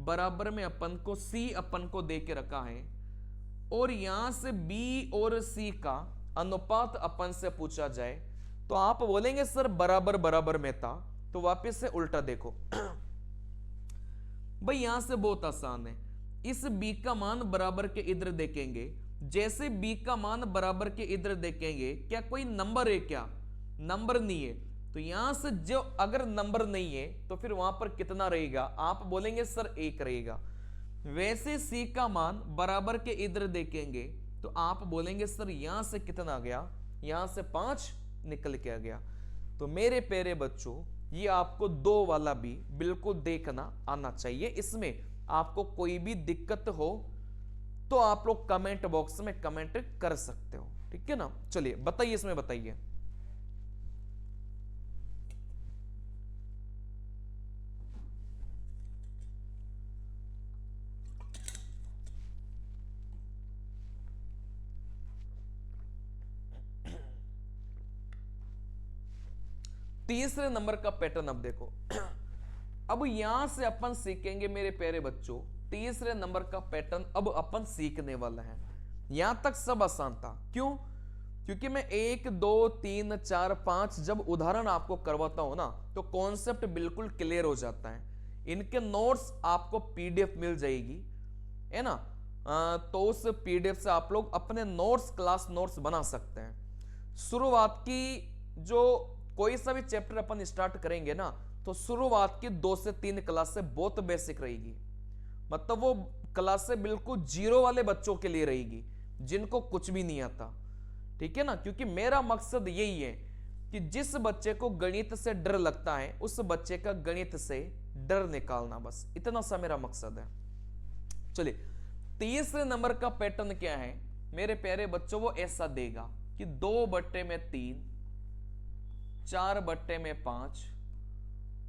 बराबर में अपन को c अपन को दे के रखा है, और यहां से b और c का अनुपात अपन से पूछा जाए तो आप बोलेंगे सर बराबर बराबर में था। तो वापस से उल्टा देखो भाई, यहां से बहुत आसान है। इस b का मान बराबर के इधर देखेंगे, जैसे b का मान बराबर के इधर देखेंगे, क्या कोई नंबर है, क्या नंबर नहीं है। तो यहां से जो अगर नंबर नहीं है तो फिर वहां पर कितना रहेगा, आप बोलेंगे सर 1 रहेगा। वैसे c का मान बराबर के इधर देखेंगे तो आप बोलेंगे सर यहां से कितना आ गया, यहां से 5 निकल के आ गया। तो मेरे प्यारे बच्चों ये आपको 2 वाला भी बिल्कुल देखना आना चाहिए। इसमें आपको कोई भी दिक्कत हो तो आप लोग कमेंट बॉक्स में कमेंट कर सकते हो, ठीक है ना। चलिए बताइए, इसमें बताइए। तीसरे नंबर का पैटर्न अब देखो। अब यहां से अपन सीखेंगे मेरे प्यारे बच्चों, तीसरे नंबर का पैटर्न अब अपन सीखने वाला है। यहां तक सब आसान था, क्यों? क्योंकि मैं 1 2 3 4 5 जब उदाहरण आपको करवाता हूं ना तो कॉन्सेप्ट बिल्कुल क्लियर हो जाता है। इनके नोट्स आपको पीडीएफ मिल जाएगी, है ना। तो उस पीडीएफ से आप लोग अपने नोट्स, क्लास नोट्स बना सकते हैं। शुरुआत की जो कोई सा भी चैप्टर अपन स्टार्ट करेंगे ना तो शुरुआत की 2 से 3 क्लास से बहुत बेसिक रहेगी, मतलब वो क्लास से बिल्कुल जीरो वाले बच्चों के लिए रहेगी जिनको कुछ भी नहीं आता, ठीक है ना। क्योंकि मेरा मकसद यही है कि जिस बच्चे को गणित से डर लगता है उस बच्चे का गणित से डर निकालना, बस इतना सा मेरा मकसद है। चलिए तीसरे नंबर का पैटर्न क्या है मेरे प्यारे बच्चों, वो ऐसा देगा कि 2/3 4/5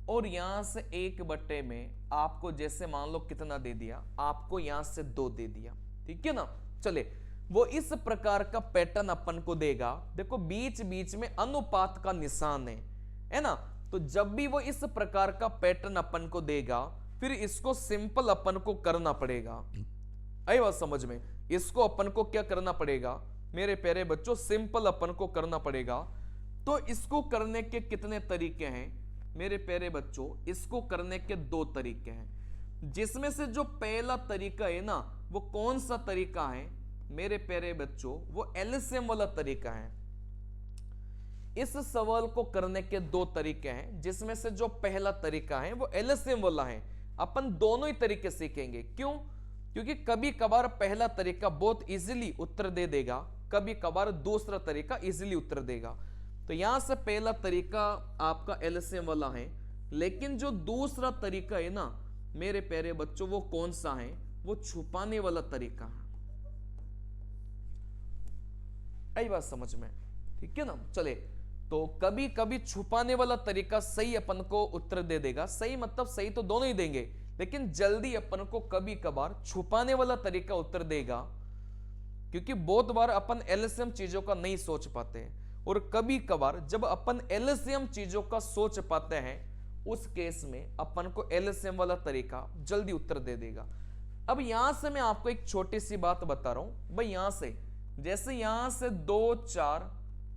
और यहां से 1 में आपको जैसे मान लो कितना दे दिया, आपको यहां से 2 दे दिया, ठीक है ना। चले वो इस प्रकार का पैटर्न अपन को देगा। देखो बीच बीच में अनुपात का निशान है ना। तो जब भी वो इस प्रकार का पैटर्न अपन को देगा फिर इसको सिंपल अपन को करना पड़ेगा। आई बात समझ में? इसको अपन को क्या करना पड़ेगा मेरे प्यारे बच्चों, सिंपल अपन को करना पड़ेगा। तो इसको करने के कितने तरीके हैं मेरे प्यारे बच्चों? इसको करने के 2 तरीके हैं। जिसमें से जो पहला तरीका है ना, वो कौन सा तरीका है मेरे प्यारे बच्चों? वो एलसीएम वाला तरीका है। इस सवाल को करने के दो तरीके हैं, जिसमें से जो पहला तरीका है वो एलसीएम वाला है। अपन दोनों ही तरीके सीखेंगे। क्यों? क्योंकि कभी कभार पहला तरीका बहुत इजीली उत्तर दे देगा, कभी कभार दूसरा तरीका इजीली उत्तर देगा। तो यहां से पहला तरीका आपका एलसीएम वाला है, लेकिन जो दूसरा तरीका है ना मेरे प्यारे बच्चों, वो कौन सा है? वो छुपाने वाला तरीका है। आई बात समझ में? ठीक है ना। चले, तो कभी कभी छुपाने वाला तरीका सही अपन को उत्तर दे देगा। सही मतलब सही तो दोनों ही देंगे, लेकिन जल्दी अपन को कभी कभार छुपाने वाला तरीका उत्तर देगा, क्योंकि बहुत बार अपन एलसीएम चीजों का नहीं सोच पाते हैं, और कभी कभार जब अपन एलसीएम चीजों का सोच पाते हैं, उस केस में अपन को एलसीएम वाला तरीका जल्दी उत्तर दे देगा। अब यहां से मैं आपको एक छोटी सी बात बता रहा हूं भाई। यहां से जैसे यहां से 2, 4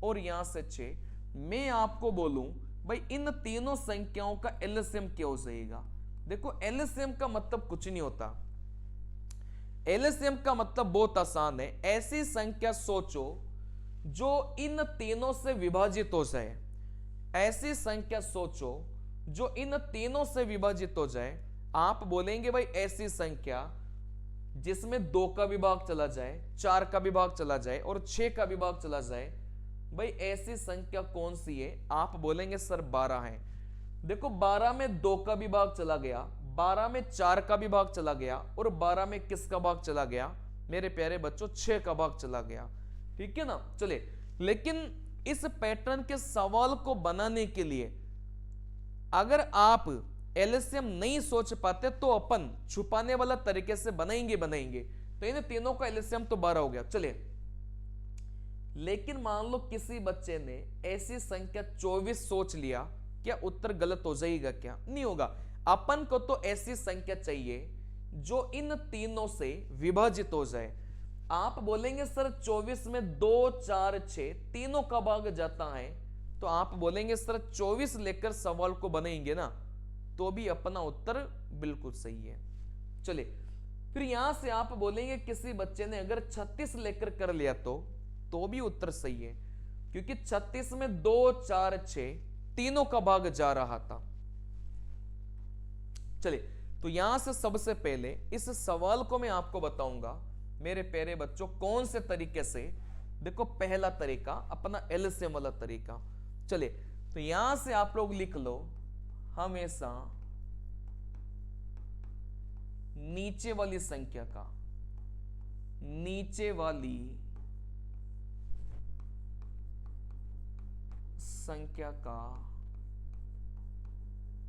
और यहां से 6, मैं आपको बोलूं भाई इन तीनों संख्याओं का एलसीएम क्या हो जाएगा। देखो, एलसीएम का मतलब कुछ नहीं होता। एलसीएम का मतलब बहुत आसान है। ऐसी संख्या सोचो जो इन तीनों से विभाजित हो जाए। ऐसी संख्या सोचो जो इन तीनों से विभाजित हो जाए। आप बोलेंगे भाई ऐसी संख्या जिसमें 2 का विभाग चला जाए, 4 का विभाग चला जाए और 6 का विभाग चला जाए, भाई ऐसी संख्या कौन सी है? आप बोलेंगे सर 12 है। देखो, 12 में 2 का विभाग चला गया, 12 में 4 का विभाग चला गया, और 12 में किसका भाग चला गया मेरे प्यारे बच्चों? 6 का भाग चला गया। ठीक है ना। चले, लेकिन इस पैटर्न के सवाल को बनाने के लिए अगर आप एलसीएम नहीं सोच पाते तो अपन छुपाने वाला तरीके से बनाएंगे। तो इन तीनों का एलसीएम तो 12 हो गया। चलिए, लेकिन मान लो किसी बच्चे ने ऐसी संख्या 24 सोच लिया, क्या उत्तर गलत हो जाएगा? क्या नहीं होगा। अपन को तो ऐसी संख्या चाहिए जो इन तीनों से विभाजित हो जाए। आप बोलेंगे सर 24 में 2, 4, 6 तीनों का भाग जाता है, तो आप बोलेंगे सर 24 लेकर सवाल को बनाएंगे ना, तो भी अपना उत्तर बिल्कुल सही है। चलिए, फिर यहां से आप बोलेंगे किसी बच्चे ने अगर 36 लेकर कर लिया तो भी उत्तर सही है, क्योंकि 36 में 2, 4, 6 तीनों का भाग जा रहा था। चलिए, तो यहां से सबसे पहले इस सवाल को मैं आपको बताऊंगा मेरे प्यारे बच्चों कौन से तरीके से। देखो, पहला तरीका अपना एलसीएम वाला तरीका। चलिए, तो यहां से आप लोग लिख लो, हमेशा नीचे वाली संख्या का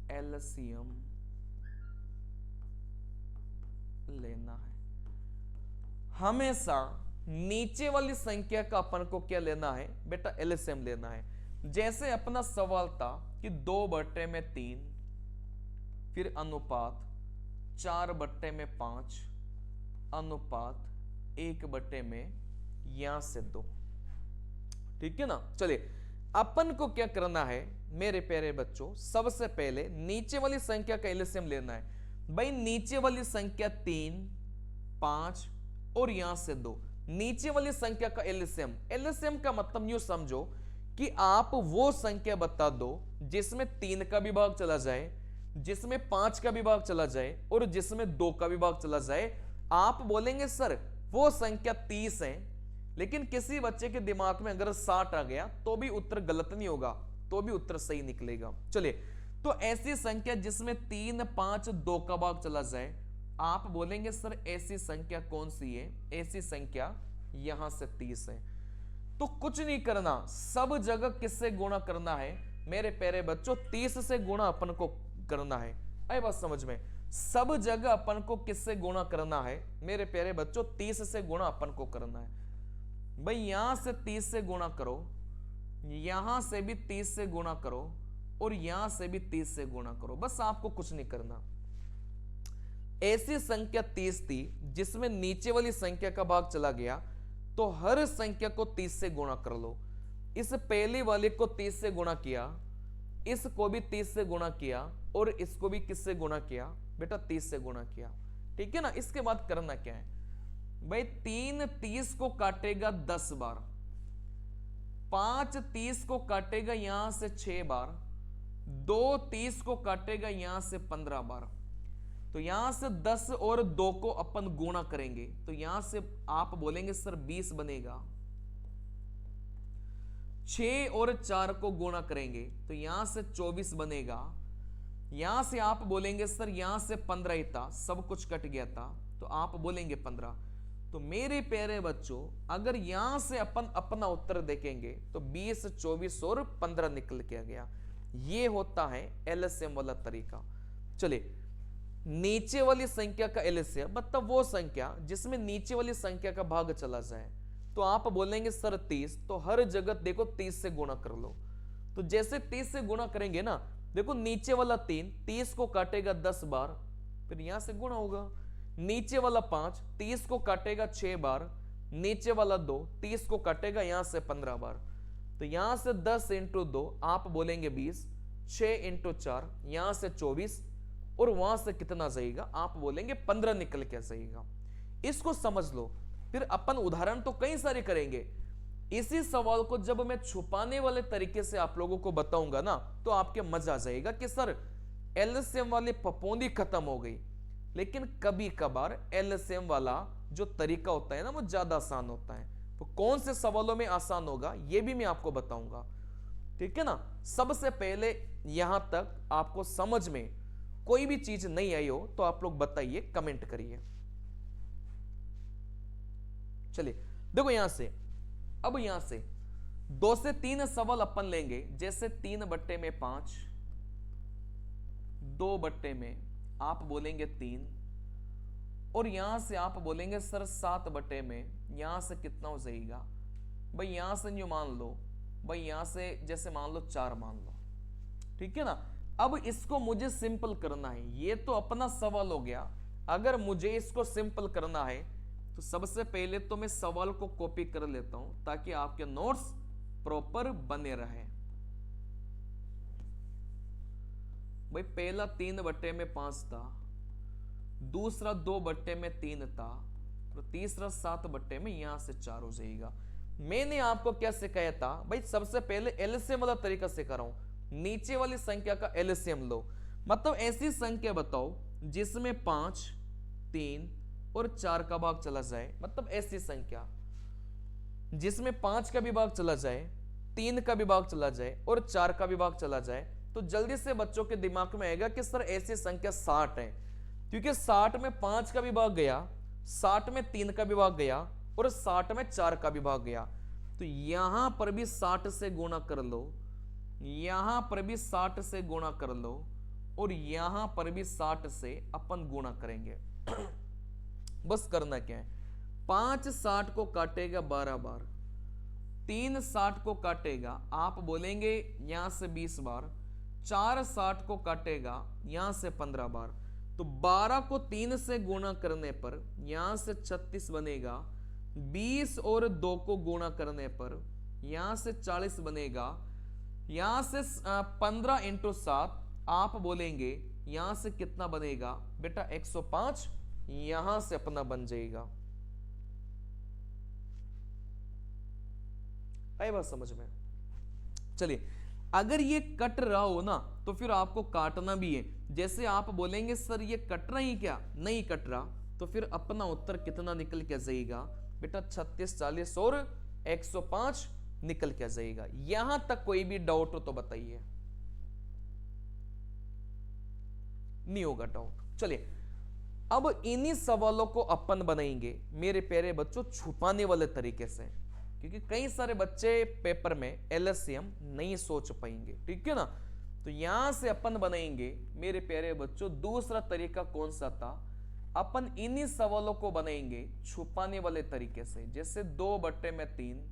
एलसीएम लेना है। हमेशा नीचे वाली संख्या का अपन को क्या लेना है बेटा? एलसीएम लेना है। जैसे अपना सवाल था कि 2/3, फिर अनुपात 4/5, अनुपात 1/, यहां से 2। ठीक है ना। चलिए, अपन को क्या करना है मेरे प्यारे बच्चों? सबसे पहले नीचे वाली संख्या का एलसीएम लेना है। भाई नीचे वाली संख्या 3, 5 और यहां से 2, नीचे वाली संख्या का एलसीएम का मतलब यूं समझो कि आप वो संख्या बता दो जिसमें 3 का विभाग चला जाए, जिसमें 5 का विभाग चला जाए और जिसमें 2 का विभाग चला जाए। आप बोलेंगे सर वो संख्या 30 है, लेकिन किसी बच्चे के दिमाग में अगर 60 आ गया तो भी उत्तर गलत नहीं होगा, तो भी उत्तर सही निकलेगा। चलिए, तो ऐसी संख्या जिसमें 3, 5, 2 का भाग चला जाए, आप बोलेंगे सर ऐसी संख्या कौन सी है? ऐसी संख्या यहां से 30 है। तो कुछ नहीं करना, सब जगह किससे गुणा करना है मेरे प्यारे बच्चों? 30 से गुणा अपन को करना है। आई बात समझ में? सब जगह अपन को किससे गुणा करना है मेरे प्यारे बच्चों? 30 से गुणा अपन को करना है। भाई यहां से 30 से गुणा करो, यहां से भी 30 से गुणा करो और यहां से भी 30 से गुणा करो, बस आपको कुछ नहीं करना। ऐसी संख्या 30 थी जिसमें नीचे वाली संख्या का भाग चला गया, तो हर संख्या को 30 से गुणा कर लो। इस पहली वाले को 30 से गुणा किया, इसको भी 30 से गुणा किया, और इसको भी किससे गुणा किया बेटा 30 से गुणा किया। ठीक है ना। इसके बाद करना क्या है भाई, 3 30 को काटेगा 10 बार, 5 30 को काटेगा यहां से 6 बार, 2 30 को काटेगा यहां से 15 बार। तो यहां से 10 और 2 को अपन गुणा करेंगे तो यहां से आप बोलेंगे सर 20 बनेगा। 6 और 4 को गुणा करेंगे तो यहां से 24 बनेगा। यहां से आप बोलेंगे सर यहां से 15 ही था, सब कुछ कट गया था, तो आप बोलेंगे 15। तो मेरे प्यारे बच्चों अगर यहां से अपन अपना उत्तर देखेंगे तो 20 24 और 15 निकल के आ गया। ये होता है एलसीएम वाला तरीका। चलिए नीचे वाली संख्या का एलसीएम मतलब वो संख्या जिसमें नीचे वाली संख्या का भाग चला जाए। तो आप बोलेंगे सर 30, तो हर जगह देखो 30 से गुणा कर लो। तो जैसे 30 से गुणा करेंगे ना, देखो नीचे वाला 3 30 को काटेगा 10 बार, फिर यहां से गुणा होगा। नीचे वाला 5 30 को काटेगा 6 बार, नीचे वाला 2 30 को काटेगा यहां से 15 बार। तो यहां से 10 इंटू 2 आप बोलेंगे 20, 6 इंटू 4 यहां से 24, और वहां से कितना जाएगा आप बोलेंगे 15 निकल के जाएगा। इसको समझ लो। फिर अपन उदाहरण तो कई सारे करेंगे। इसी सवाल को जब मैं छुपाने वाले तरीके से आप लोगों को बताऊंगा ना तो आपके मजा आ जाएगा कि सर एलसीएम वाली पपौंदी खत्म हो गई। लेकिन कभी कभार एलसीएम वाला जो तरीका होता है ना वो ज्यादा आसान होता है। तो कौन से सवालों में आसान होगा ये भी मैं आपको बताऊंगा। ठीक है ना। सबसे पहले यहां तक आपको समझ में कोई भी चीज नहीं आई हो तो आप लोग बताइए, कमेंट करिए। चलिए देखो यहां से, अब यहां से 2 से 3 सवाल अपन लेंगे। जैसे 3 बट्टे में 5, 2 बट्टे में आप बोलेंगे 3, और यहां से आप बोलेंगे सर 7 बट्टे में, यहां से कितना हो जाएगा भाई, यहां से न्यू मान लो भाई, यहां से जैसे मान लो 4 मान लो। ठीक है ना। अब इसको मुझे सिंपल करना है, ये तो अपना सवाल हो गया। अगर मुझे इसको सिंपल करना है तो सबसे पहले तो मैं सवाल को कॉपी कर लेता हूं ताकि आपके नोट्स प्रॉपर बने रहे। भाई पहला 3 बट्टे में 5 था, दूसरा 2 बट्टे में 3 था, तो तीसरा 7 बट्टे में यहां से 4 हो जाएगा। मैंने आपको क्या सिखाया था भाई, सबसे पहले एलसीएम वाला तरीका सिखा रहा हूं। नीचे वाली संख्या का एलसीएम लो, मतलब ऐसी संख्या बताओ जिसमें 5, 3 और 4 का भाग चला जाए। मतलब ऐसी संख्या जिसमें 5 का भी भाग चला जाए, 3 का भी भाग चला जाए और 4 का भी भाग चला जाए। तो जल्दी से बच्चों के दिमाग में आएगा कि सर ऐसी संख्या 60 है, क्योंकि 60 में 5 का भी भाग गया, 60 में 3 का भी भाग गया और 60 में 4 का भी भाग गया। तो यहां पर भी 60 से गुणा कर लो, यहां पर भी 60 से गुणा कर लो, और यहां पर भी 60 से अपन गुणा करेंगे। बस करना क्या है, 5 60 को काटेगा 12 बार, 3 60 को काटेगा आप बोलेंगे यहां से 20 बार, 4 60 को काटेगा यहां से 15 बार। तो 12 को 3 से गुणा करने पर यहां से 36 बनेगा, 20 और 2 को गुणा करने पर यहां से 40 बनेगा, यहां से 15 इंटू 7 आप बोलेंगे यहां से कितना बनेगा बेटा 105, यहां से अपना बन जाएगा। आई बात समझ में। चलिए अगर ये कट रहा हो ना तो फिर आपको काटना भी है। जैसे आप बोलेंगे सर ये कट रहा ही क्या, नहीं कट रहा, तो फिर अपना उत्तर कितना निकल के जाएगा बेटा 36, 40 और 105 निकल के जाएगा। यहां तक कोई भी डाउट हो तो बताइए, नहीं होगा डाउट। चलिए अब इन्हीं सवालों को अपन बनाएंगे मेरे प्यारे बच्चों छुपाने वाले तरीके से, क्योंकि कई सारे बच्चे पेपर में एलसीएम नहीं सोच पाएंगे। ठीक है ना। तो यहां से अपन बनाएंगे मेरे प्यारे बच्चों दूसरा तरीका कौन सा था, अपन इन्हीं सवालों को बनाएंगे छुपाने वाले तरीके से। जैसे 2 बट्टे में 3,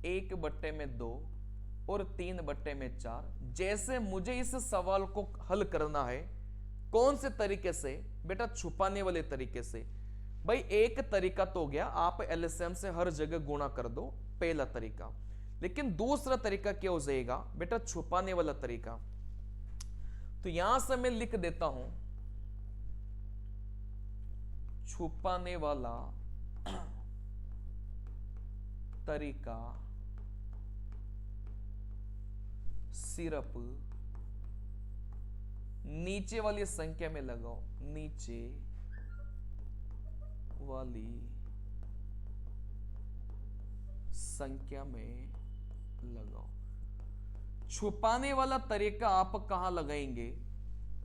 1 बट्टे में 2 और 3 बट्टे में 4। जैसे मुझे इस सवाल को हल करना है कौन से तरीके से बेटा, छुपाने वाले तरीके से। भाई एक तरीका तो हो गया, आप एलसीएम से हर जगह गुणा कर दो, पहला तरीका। लेकिन दूसरा तरीका क्या हो जाएगा बेटा, छुपाने वाला तरीका। तो यहां से मैं लिख देता हूं छुपाने वाला तरीका सिर्फ नीचे वाली संख्या में लगाओ, नीचे वाली संख्या में लगाओ। छुपाने वाला तरीका आप कहां लगाएंगे?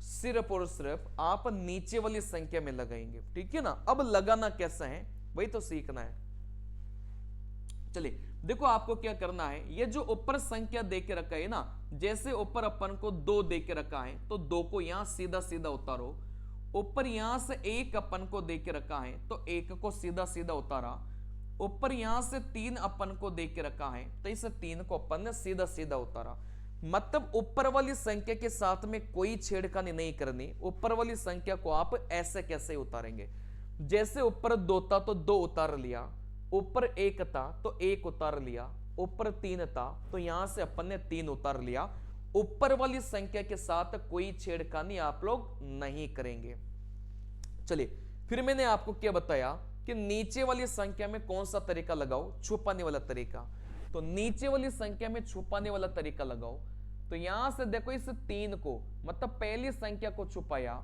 सिर्फ और सिर्फ आप नीचे वाली संख्या में लगाएंगे, ठीक है ना। अब लगाना कैसा है वही तो सीखना है। चलिए देखो आपको क्या करना है, ये जो ऊपर संख्या दे के रखा है ना, जैसे ऊपर अपन को 2 दे के रखा है तो 2 को यहां सीधा सीधा उतारो। ऊपर यहां से 1 अपन को दे के रखा है तो 1 को सीधा सीधा उतारा। ऊपर यहां से 3 अपन को दे के रखा है तो इस 3 को अपन ने सीधा सीधा उतारा। मतलब ऊपर वाली संख्या के साथ में कोई छेड़खानी नहीं करनी। ऊपर वाली संख्या को आप ऐसे कैसे उतारेंगे, जैसे ऊपर 2 था तो 2 उतार लिया, ऊपर 1 था तो 1 उतार लिया, ऊपर 3 था तो यहां से अपन ने 3 उतार लिया। ऊपर वाली संख्या के साथ कोई छेड़खानी आप लोग नहीं करेंगे। चलिए फिर मैंने आपको क्या बताया कि नीचे वाली संख्या में कौन सा तरीका लगाओ? छुपाने वाला तरीका। तो नीचे वाली संख्या में छुपाने वाला तरीका लगाओ। तो यहां से देखो इस 3 को, मतलब पहली संख्या को छुपाया,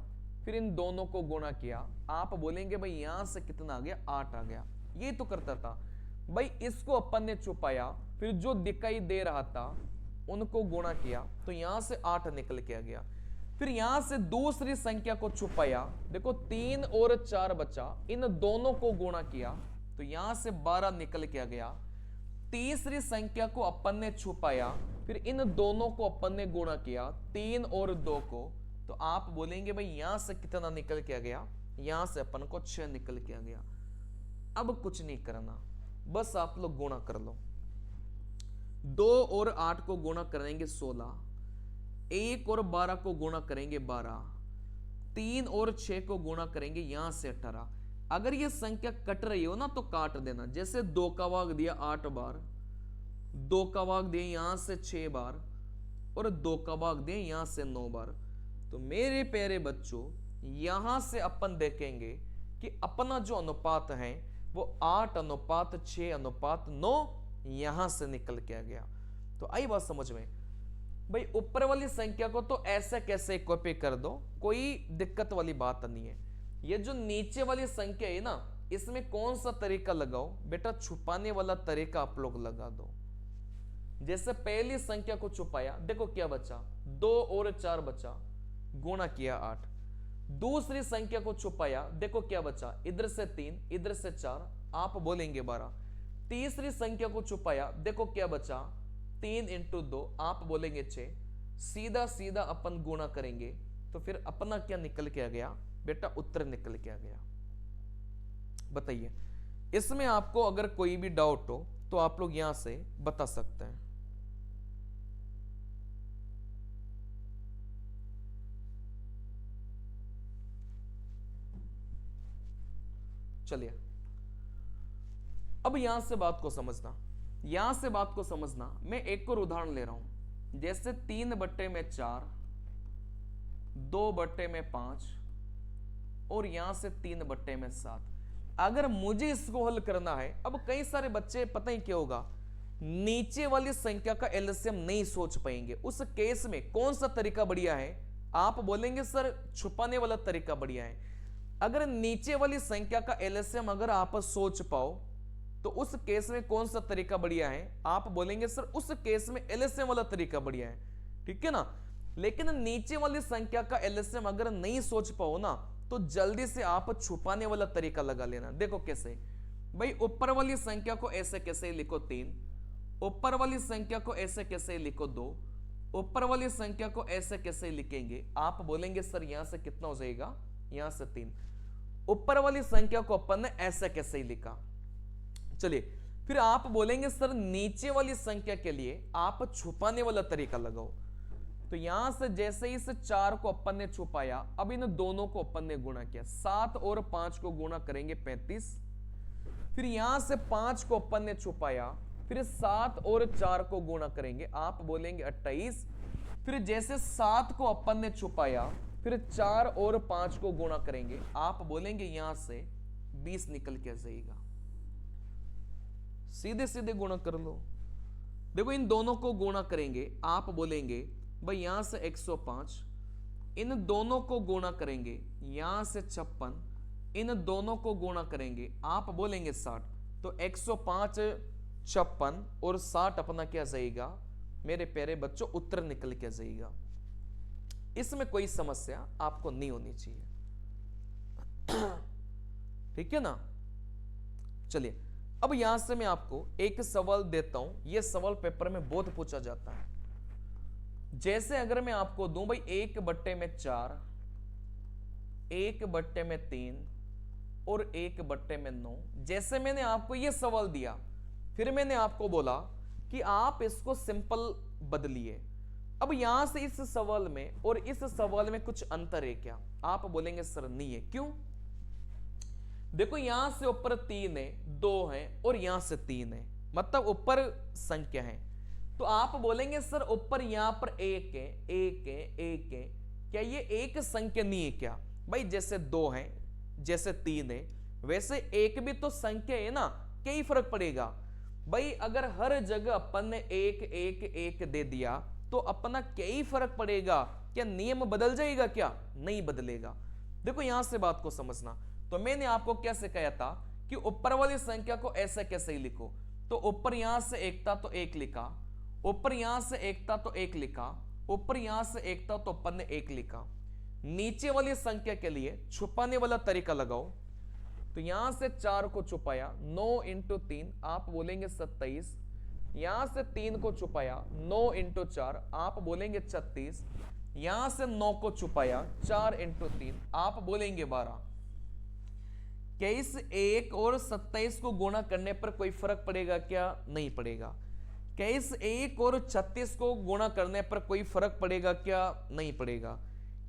फिर इन दोनों को गुणा किया। आप बोलेंगे भाई यहां से कितना आ गया? 8 आ गया। ये तो करता था भाई, इसको अपन ने छुपाया, फिर जो दिखाई दे रहा था उनको गुणा किया तो यहां से 8 निकल के आ गया। फिर यहां से दूसरी संख्या को छुपाया, देखो 3 और 4 बचा, इन दोनों को गुणा किया तो यहां से 12 निकल के आ गया। तीसरी संख्या को अपन ने छुपाया, फिर इन दोनों को अपन ने गुणा किया 3 और 2 को, तो आप बोलेंगे भाई यहां से कितना निकल के आ गया? यहां से अपन को 6 निकल के आ गया। अब कुछ नहीं करना, बस आप लोग गुणा कर लो। 2 और 8 को गुणा करेंगे 16, 1 और 12 को गुणा करेंगे 12, 3 और 6 को गुणा करेंगे यहां से 18। अगर ये संख्या कट रही हो ना तो काट देना। जैसे 2 का भाग दिया 8 बार, 2 का भाग दिया यहां से 6 बार, और 2 का भाग दिया यहां से 9 बार। तो मेरे प्यारे बच्चों यहां से अपन देखेंगे कि अपना जो अनुपात है वो 8:6:9 यहां से निकल के आ गया। तो आई बात समझ में? भाई ऊपर वाली संख्या को तो ऐसे कैसे कॉपी कर दो, कोई दिक्कत वाली बात नहीं है। ये जो नीचे वाली संख्या है ना, इसमें कौन सा तरीका लगाओ? बेटा छुपाने वाला तरीका आप लोग लगा दो। जैसे पहली संख्या को छुपाया, देखो क्या बचा? 2 और 4 बचा, गुणा किया 8। दूसरी संख्या को छुपाया, देखो क्या बचा? इधर से 3, इधर से 4, आप बोलेंगे 12। तीसरी संख्या को छुपाया, देखो क्या बचा? 3 × 2, आप बोलेंगे 6। सीधा सीधा अपन गुणा करेंगे तो फिर अपना क्या निकल के आ गया? बेटा उत्तर निकल के आ गया। बताइए, इसमें आपको अगर कोई भी डाउट हो तो आप लोग यहां से बता सकते हैं। चलिए अब यहां से बात को समझना, यहां से बात को समझना। मैं एक और उदाहरण ले रहा हूं, जैसे 3/4, 2/5 और यहां से 3/7। अगर मुझे इसको हल करना है, अब कई सारे बच्चे पता ही क्या होगा, नीचे वाली संख्या का एलसीएम नहीं सोच पाएंगे। उस केस में कौन सा तरीका बढ़िया है? आप बोलेंगे सर छुपाने वाला तरीका बढ़िया है। अगर नीचे वाली संख्या का एलसीएम अगर आप सोच पाओ तो उस केस में कौन सा तरीका बढ़िया है? आप बोलेंगे सर उस केस में एलसीएम वाला तरीका बढ़िया है, ठीक है ना। लेकिन नीचे वाली संख्या का एलसीएम अगर नहीं सोच पाओ ना तो जल्दी से आप छुपाने वाला तरीका लगा लेना। देखो कैसे भाई, ऊपर वाली संख्या को ऐसे कैसे लिखो 3, ऊपर वाली संख्या को ऐसे कैसे लिखो 2, ऊपर वाली संख्या को ऐसे कैसे लिखेंगे? आप बोलेंगे सर यहां से कितना हो जाएगा? यहां से 3। ऊपर वाली संख्या को अपन ने ऐसे कैसे ही लिखा। चलिए फिर आप बोलेंगे सर नीचे वाली संख्या के लिए आप छुपाने वाला तरीका लगाओ। तो यहां से जैसे इस 4 को अपन ने छुपाया, अब इन दोनों को अपन ने गुणा किया, 7 और 5 को गुणा करेंगे 35। फिर यहां से 5 को अपन ने छुपाया, फिर 7 और 4 को गुणा करेंगे, आप बोलेंगे 28। फिर जैसे 7 को अपन ने छुपाया, फिर 4 और 5 को गुणा करेंगे, आप बोलेंगे यहां से 20 निकल के जाएगा। सीधे सीधे गुणा कर लो। देखो इन दोनों को गुणा करेंगे, आप बोलेंगे भाई यहां से 105, इन दोनों को गुणा करेंगे यहां से 56, इन दोनों को गुणा करेंगे आप बोलेंगे 60। तो 105, 56 और 60 अपना क्या जाएगा मेरे प्यारे बच्चों, उत्तर निकल के जाएगा। इसमें कोई समस्या आपको नहीं होनी चाहिए, ठीक है ना। चलिए अब यहां से मैं आपको एक सवाल देता हूं, यह सवाल पेपर में बहुत पूछा जाता है। जैसे अगर मैं आपको दूं भाई 1/4, 1/3 और 1/9, जैसे मैंने आपको यह सवाल दिया, फिर मैंने आपको बोला कि आप इसको सिंपल बदलिए। अब यहां से इस सवाल में और इस सवाल में कुछ अंतर है क्या? आप बोलेंगे सर नहीं है, क्यों? देखो यहां से ऊपर 3 है, 2 है और यहां से 3 है, मतलब ऊपर संख्या है। तो आप बोलेंगे सर ऊपर यहां पर 1 है, 1 है, 1 है, क्या ये एक संख्या नहीं है क्या? भाई जैसे 2 है, जैसे 3 है, वैसे 1 भी तो संख्या है ना, क्या ही फर्क पड़ेगा? भाई अगर हर जगह अपन ने 1 1 1 दे दिया तो अपना क्या ही फर्क पड़ेगा? क्या नियम बदल जाएगा क्या? नहीं बदलेगा। देखो यहां से बात को समझना। तो मैंने आपको कैसे कहा था कि ऊपर वाली संख्या को ऐसे कैसे ही लिखो। तो ऊपर यहां से 1 था तो 1 लिखा, ऊपर यहां से 1 था तो 1 लिखा, ऊपर यहां से 1 था तो अपन ने 1 लिखा। नीचे वाली संख्या के लिए छुपाने वाला तरीका लगाओ। तो यहां से 4 को छुपाया, 9 × 3 आप बोलेंगे 27। यहां से 3 को छुपाया, 9 × 4 आप बोलेंगे 36। यहां से 9 को छुपाया, 4 × 3 आप बोलेंगे 12। क्या इस 1 और 27 को गुणा करने पर कोई फर्क पड़ेगा क्या? नहीं पड़ेगा। क्या इस 1 और 36 को गुणा करने पर कोई फर्क पड़ेगा क्या? नहीं पड़ेगा।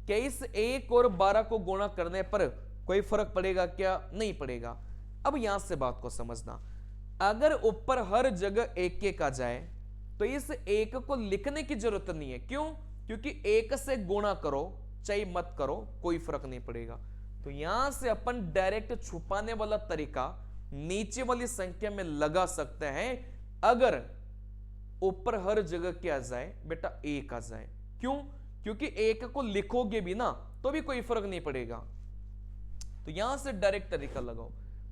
क्या इस 1 और 12 को गुणा करने पर कोई फर्क पड़ेगा क्या? नहीं पड़ेगा। अब यहां से बात को समझना, अगर ऊपर हर जगह 1 1 आ जाए तो इस 1 को लिखने की जरूरत नहीं है। क्यों? क्योंकि 1 से गुणा करो चाहे मत करो कोई फर्क नहीं पड़ेगा। तो यहां से अपन डायरेक्ट छुपाने वाला तरीका नीचे वाली संख्या में लगा सकते हैं। अगर ऊपर हर जगह क्या आ जाए बेटा, 1 आ जाए। क्यों? क्योंकि 1 को लिखोगे भी ना तो भी कोई फर्क नहीं पड़ेगा। तो यहां से डायरेक्ट तरीका लगाओ।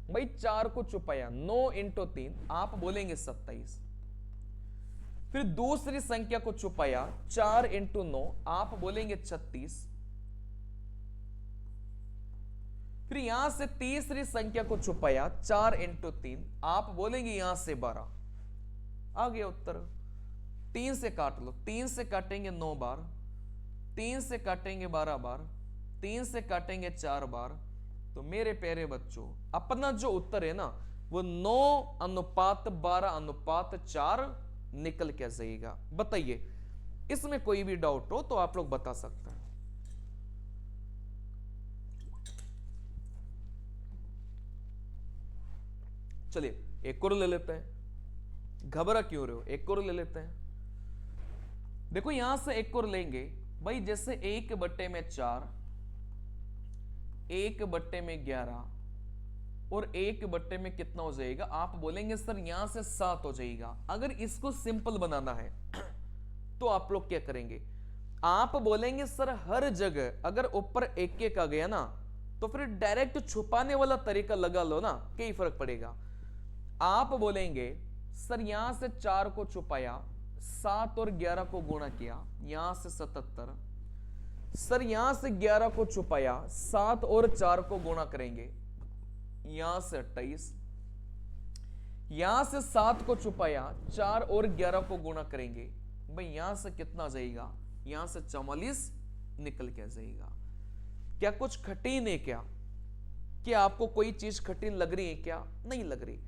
भाई 4 को छुपाया, 9 × 3 आप बोलेंगे 27। फिर दूसरी संख्या को छुपाया, 4 × 9 आप बोलेंगे 36। फिर यहां से तीसरी संख्या को छुपाया, 4 × 3 आप बोलेंगे यहां से 12। आ गया उत्तर। 3 से काट लो, 3 से काटेंगे 9 बार, 3 से काटेंगे 12 बार, 3 से काटेंगे 4 बार। तो मेरे प्यारे बच्चों अपना जो उत्तर है ना वो 9:12:4 निकल के जाएगा। बताइए इसमें कोई भी डाउट हो तो आप लोग बता सकते हैं। चलिए एक और ले लेते हैं, घबरा क्यों रहे हो, एक और ले लेते हैं। देखो यहां से एक और लेंगे भाई, जैसे 1/4, 1/11 और 1 में कितना हो जाएगा? आप बोलेंगे सर यहां से 7 हो जाएगा। अगर इसको सिंपल बनाना है तो आप लोग क्या करेंगे? आप बोलेंगे सर हर जगह अगर ऊपर 1 1 आ गया ना तो फिर डायरेक्ट छुपाने वाला तरीका लगा लो ना, क्या फर्क पड़ेगा? आप बोलेंगे सर यहां से 4 को छुपाया, 7 और 11 को गुणा किया, यहां से 77। सर यहां से 11 को छुपाया, 7 और 4 को गुणा करेंगे, यहां से 28। यहां से 7 को छुपाया, 4 और 11 को गुणा करेंगे, भाई यहां से कितना जाएगा? यहां से 44 निकल के जाएगा। क्या कुछ कठिन है क्या? क्या आपको कोई चीज कठिन लग रही है क्या? नहीं लग रही।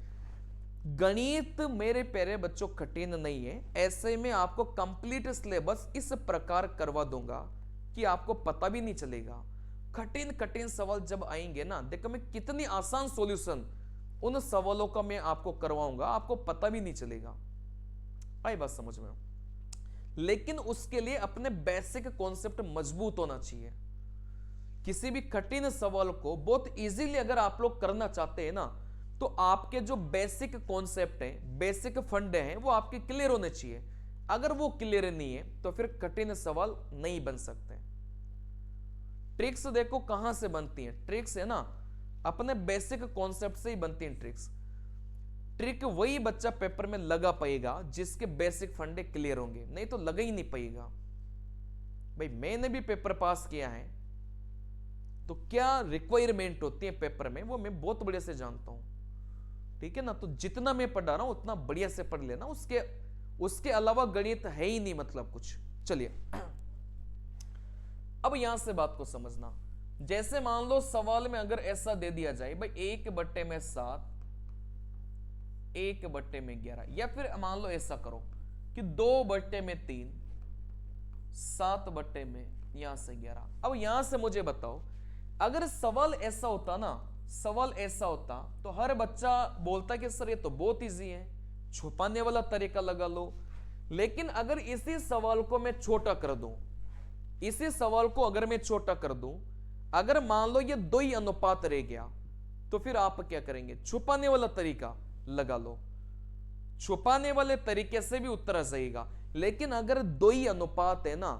गणित मेरे प्यारे बच्चों कठिन नहीं है। ऐसे में आपको कंप्लीट सिलेबस इस प्रकार करवा दूंगा कि आपको पता भी नहीं चलेगा। कठिन कठिन सवाल जब आएंगे ना, देखो मैं कितनी आसान सॉल्यूशन उन सवालों का मैं आपको करवाऊंगा, आपको पता भी नहीं चलेगा। आई बात समझ में? लेकिन उसके लिए अपने बेसिक कॉन्सेप्ट मजबूत होना चाहिए। किसी भी कठिन सवाल को बहुत इजीली अगर आप लोग करना चाहते हैं ना, तो आपके जो बेसिक कॉन्सेप्ट हैं, बेसिक फंडे हैं, वो आपके क्लियर होने चाहिए। अगर वो क्लियर नहीं है तो फिर कठिन सवाल नहीं बन सकते। ट्रिक्स देखो कहां से बनती हैं। ट्रिक्स है ना अपने बेसिक कॉन्सेप्ट से ही बनती हैं ट्रिक्स। ट्रिक वही बच्चा पेपर में लगा पाएगा जिसके बेसिक फंडे क्लियर होंगे, नहीं तो लगा ही नहीं पाएगा। भाई मैंने भी पेपर पास किया है, तो क्या रिक्वायरमेंट होती है पेपर में वो मैं बहुत बढ़िया से जानता हूं, ठीक है ना। तो जितना मैं पढ़ा रहा हूं उतना बढ़िया से पढ़ लेना, उसके अलावा गणित है ही नहीं मतलब कुछ। चलिए अब यहां से बात को समझना। जैसे मान लो सवाल में अगर ऐसा दे दिया जाए भाई 1/7, 1/11, या फिर मान लो ऐसा करो कि 2/3, 7/11। अब यहां से मुझे बताओ, अगर सवाल ऐसा होता ना, सवाल ऐसा होता तो हर बच्चा बोलता कि सर ये तो बहुत इजी है, छुपाने वाला तरीका लगा लो। लेकिन अगर इसी सवाल को मैं छोटा कर दूं, इसी सवाल को अगर मैं छोटा कर दूं, अगर मान लो ये 2 ही अनुपात रह गया, तो फिर आप क्या करेंगे? छुपाने वाला तरीका लगा लो। छुपाने वाले तरीके से भी उत्तर आ जाएगा। लेकिन अगर 2 ही अनुपात है ना,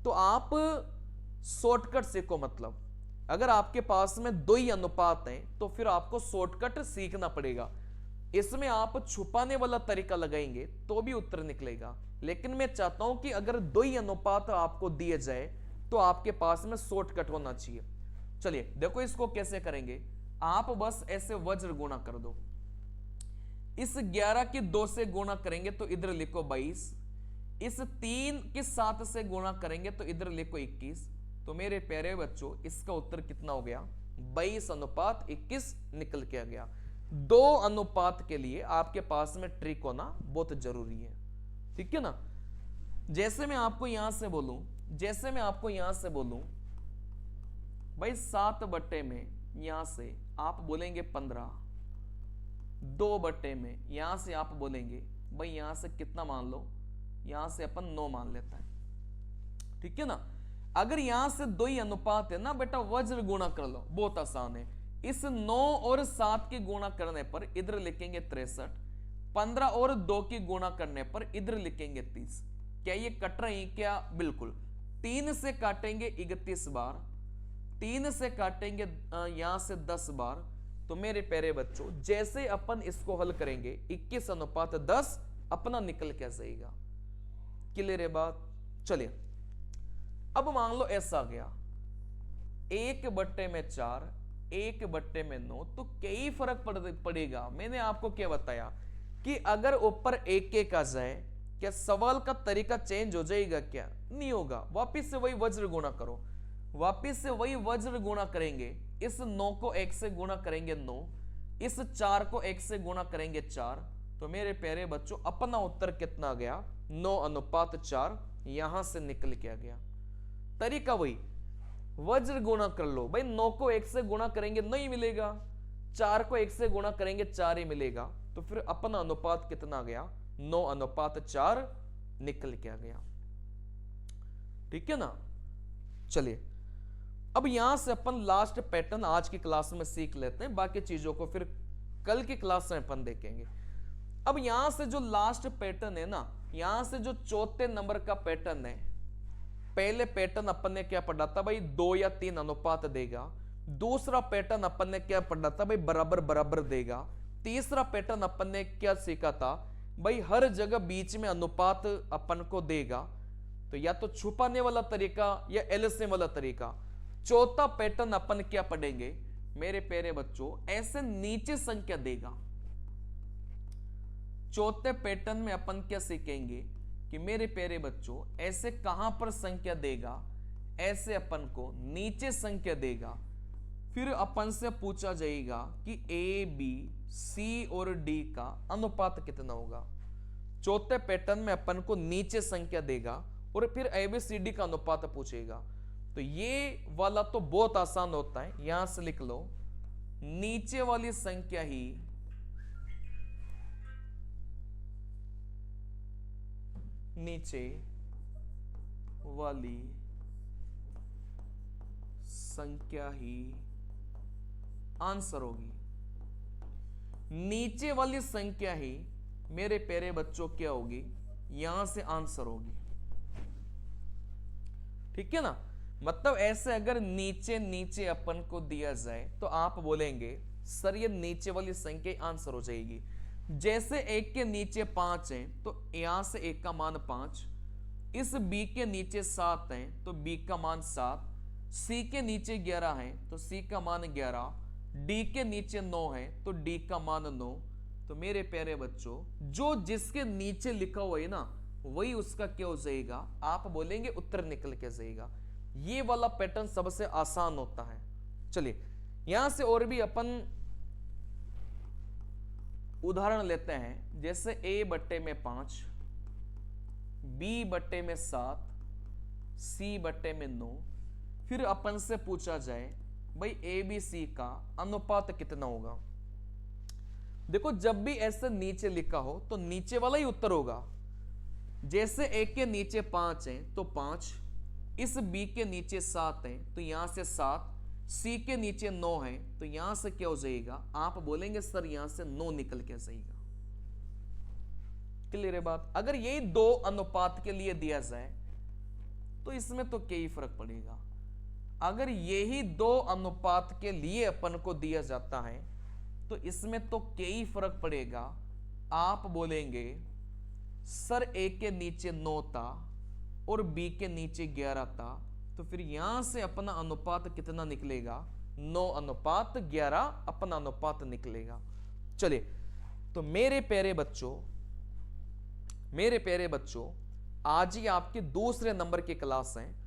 तो आप शॉर्टकट सीखो। मतलब अगर आपके पास में 2 ही अनुपात हैं तो फिर आपको शॉर्टकट सीखना पड़ेगा। इसमें आप छुपाने वाला तरीका लगाएंगे तो भी उत्तर निकलेगा। लेकिन मैं चाहता हूं कि अगर 2 ही अनुपात आपको दिए जाए तो आपके पास में शॉर्टकट होना चाहिए। चलिए देखो इसको कैसे करेंगे। आप बस ऐसे वज्र गुणा कर दो। इस 11 की 2 से गुणा करेंगे तो इधर लिखो 22। इस 3 की 7 से गुणा करेंगे तो इधर लिखो 21। तो मेरे प्यारे बच्चों इसका उत्तर कितना हो गया? 22/21 निकल के आ गया। 2 अनुपात के लिए आपके पास में ट्रिक होना बहुत जरूरी है, ठीक है ना। जैसे मैं आपको यहां से बोलूं, भाई 7 बट्टे में यहां से आप बोलेंगे 15, 2 बट्टे में यहां से आप बोलेंगे भाई यहां से कितना मान लो, यहां से अपन 9 मान लेता है, ठीक है ना। अगर यहां से 2 ही अनुपात है ना बेटा, वज्र गुणा कर लो, बहुत आसान है। इस 9 और 7 की गुणा करने पर इधर लिखेंगे 63, 15 और 2 की गुणा करने पर इधर लिखेंगे 30। क्या ये कट रही है? क्या बिल्कुल। 3 से काटेंगे 31 बार, 3 से काटेंगे यहां से 10 बार। तो मेरे प्यारे बच्चों जैसे अपन इसको हल करेंगे 21/10 अपना निकल के जाएगा। क्लियर है बात? चलिए अब मान लो ऐसा आ गया 1/4, 1/9, तो कई फर्क पड़ेगा। मैंने आपको क्या बताया कि अगर ऊपर 1 आ जाए क्या सवाल का तरीका चेंज हो जाएगा? क्या नहीं होगा। वापिस से वही वज्र गुणा करो, वापिस से वही वज्र गुणा करेंगे। इस 9 को 1 से गुणा करेंगे 9, इस 4 को 1 से गुणा करेंगे 4। तो मेरे प्यारे बच्चों अपना उत्तर कितना आ गया? 9/4 यहां से निकल के आ गया। तरीका वही, वज्र गुणा कर लो। भाई 9 को 1 से गुणा करेंगे नहीं मिलेगा, 4 को 1 से गुणा करेंगे 4 ही मिलेगा। तो फिर अपना अनुपात कितना आ गया? 9/4 निकल के आ गया, ठीक है ना। चलिए अब यहां से अपन लास्ट पैटर्न आज की क्लास में सीख लेते हैं, बाकी चीजों को फिर कल की क्लास में अपन देखेंगे। अब यहां से जो लास्ट पैटर्न है ना, यहां से जो चौथे नंबर का पैटर्न है, पहले पैटर्न अपन ने क्या पढ़ा था भाई? 2 या 3 अनुपात देगा। दूसरा पैटर्न अपन ने क्या पढ़ा था भाई? बराबर बराबर देगा। तीसरा पैटर्न अपन ने क्या सीखा था भाई? हर जगह बीच में अनुपात अपन को देगा। तो या तो छुपाने वाला तरीका या एलसीएम वाला तरीका। चौथा पैटर्न अपन क्या पढ़ेंगे मेरे प्यारे बच्चों? ऐसे नीचे संख्या देगा। चौथे पैटर्न में अपन क्या सीखेंगे कि मेरे प्यारे बच्चों ऐसे कहां पर संख्या देगा? ऐसे अपन को नीचे संख्या देगा। फिर अपन से पूछा जाएगा कि ए, बी, सी और डी का अनुपात कितना होगा। चौथे पैटर्न में अपन को नीचे संख्या देगा और फिर ए, बी, सी, डी का अनुपात पूछेगा। तो ये वाला तो बहुत आसान होता है, यहां से लिख लो नीचे वाली संख्या ही नीचे वाली संख्या ही आंसर होगी। नीचे वाली संख्या ही मेरे प्यारे बच्चों क्या होगी, यहां से आंसर होगी। ठीक है ना। मतलब ऐसे अगर नीचे नीचे अपन को दिया जाए तो आप बोलेंगे सर ये नीचे वाली संख्या आंसर हो जाएगी। जैसे एक के नीचे 5 है तो यहां से एक का मान 5, इस बी के नीचे 7 है तो बी का मान 7, सी के नीचे 11 है तो सी का मान 11, डी के नीचे 9 है तो डी का मान 9। तो मेरे प्यारे बच्चों जो जिसके नीचे लिखा हुआ है ना वही उसका क्या हो जाएगा, आप बोलेंगे उत्तर निकल के जाएगा। ये वाला पैटर्न सबसे आसान होता है। चलिए यहां से और भी अपन उदाहरण लेते हैं। जैसे a बट्टे में 5, b बट्टे में 7, c बट्टे में 9। फिर अपन से पूछा जाए भाई ए बी सी का अनुपात कितना होगा। देखो जब भी ऐसे नीचे लिखा हो तो नीचे वाला ही उत्तर होगा। जैसे a के नीचे 5 है तो 5, इस b के नीचे 7 है तो यहां से 7, c के नीचे 9 है तो यहां से क्या हो जाएगा, आप बोलेंगे सर यहां से 9 निकल के जाएगा। क्लियर है बात। अगर यही 2 अनुपात के लिए दिया जाए तो इसमें तो क्या ही फर्क पड़ेगा। अगर यही 2 अनुपात के लिए अपन को दिया जाता है तो इसमें तो क्या ही फर्क पड़ेगा। आप बोलेंगे सर ए के नीचे 9 था और बी के नीचे 11 था तो फिर यहां से अपना अनुपात कितना निकलेगा, 9 अनुपात 11 अपना अनुपात निकलेगा। चलिए तो मेरे प्यारे बच्चों आज ही आपके दूसरे नंबर की क्लास है।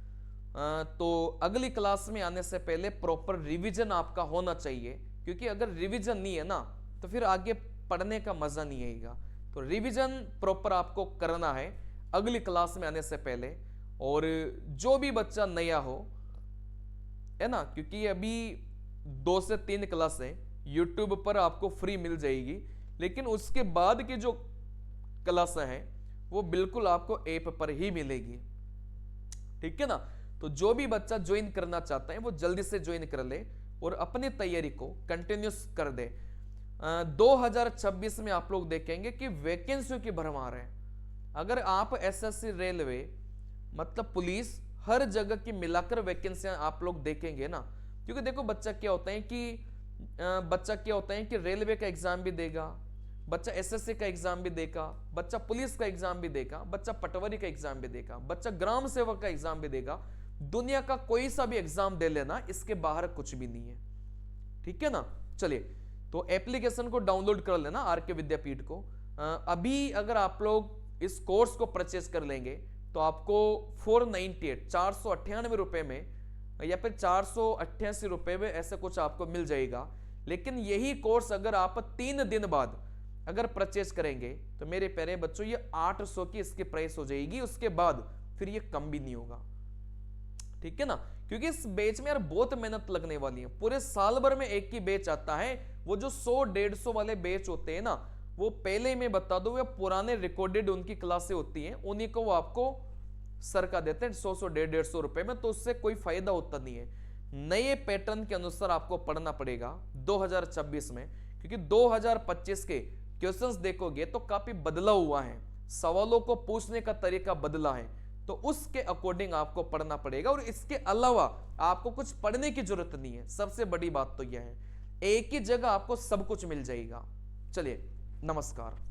तो अगली क्लास में आने से पहले प्रॉपर रिवीजन आपका होना चाहिए, क्योंकि अगर रिवीजन नहीं है ना तो फिर आगे पढ़ने का मजा नहीं आएगा। तो रिवीजन प्रॉपर आपको करना है अगली क्लास में आने से पहले। और जो भी बच्चा नया हो है ना, क्योंकि अभी 2 से 3 क्लास है यूट्यूब पर आपको फ्री मिल जाएगी, लेकिन उसके बाद की जो क्लास है वो बिल्कुल आपको ऐप पर ही मिलेगी। ठीक है ना। तो जो भी बच्चा ज्वाइन करना चाहता है वो जल्दी से ज्वाइन कर ले और अपनी तैयारी को कंटिन्यूस कर दे। 2026 में आप लोग देखेंगे कि वैकेंसियों की भरमार है। अगर आप एसएससी, रेलवे, मतलब पुलिस, हर जगह की मिलाकर वैकेंसियां आप लोग देखेंगे ना। क्योंकि देखो बच्चा क्या होता है कि रेलवे का एग्जाम भी देगा, बच्चा एसएससी का एग्जाम भी देगा, बच्चा पुलिस का एग्जाम भी देगा, बच्चा पटवारी का एग्जाम भी देगा, बच्चा ग्राम सेवक का एग्जाम भी देगा। दुनिया का कोई सा भी एग्जाम दे लेना, इसके बाहर कुछ भी नहीं है। ठीक है ना। चलिए तो एप्लीकेशन को डाउनलोड कर लेना आरके विद्यापीठ को। अभी अगर आप लोग इस कोर्स को परचेस कर लेंगे तो आपको 498 रुपए में या फिर 488 रुपए में ऐसा कुछ आपको मिल जाएगा। लेकिन यही कोर्स अगर आप 3 दिन बाद अगर परचेस करेंगे तो मेरे प्यारे बच्चों ये 800 की इसकी प्राइस हो जाएगी। उसके बाद फिर ये कम भी नहीं होगा। ठीक है ना। क्योंकि इस बैच में यार बहुत मेहनत लगने वाली है। पूरे साल भर में एक ही बैच आता है। वो जो 100-150 वाले बैच होते हैं ना, वो पहले मैं बता दूं, पुराने रिकॉर्डेड उनकी क्लासें होती हैं, उन्हीं को वो आपको सरका देते हैं 100-150 रुपए में। तो उससे कोई फायदा होता नहीं है। नए पैटर्न के अनुसार आपको पढ़ना पड़ेगा 2026 में, क्योंकि 2025 के क्वेश्चंस देखोगे तो काफी बदला हुआ है, सवालों को पूछने का तरीका बदला है। तो उसके अकॉर्डिंग आपको पढ़ना पड़ेगा। और इसके अलावा आपको कुछ पढ़ने की जरूरत नहीं है। सबसे बड़ी बात तो यह है, एक ही जगह आपको सब कुछ मिल जाएगा। चलिए नमस्कार।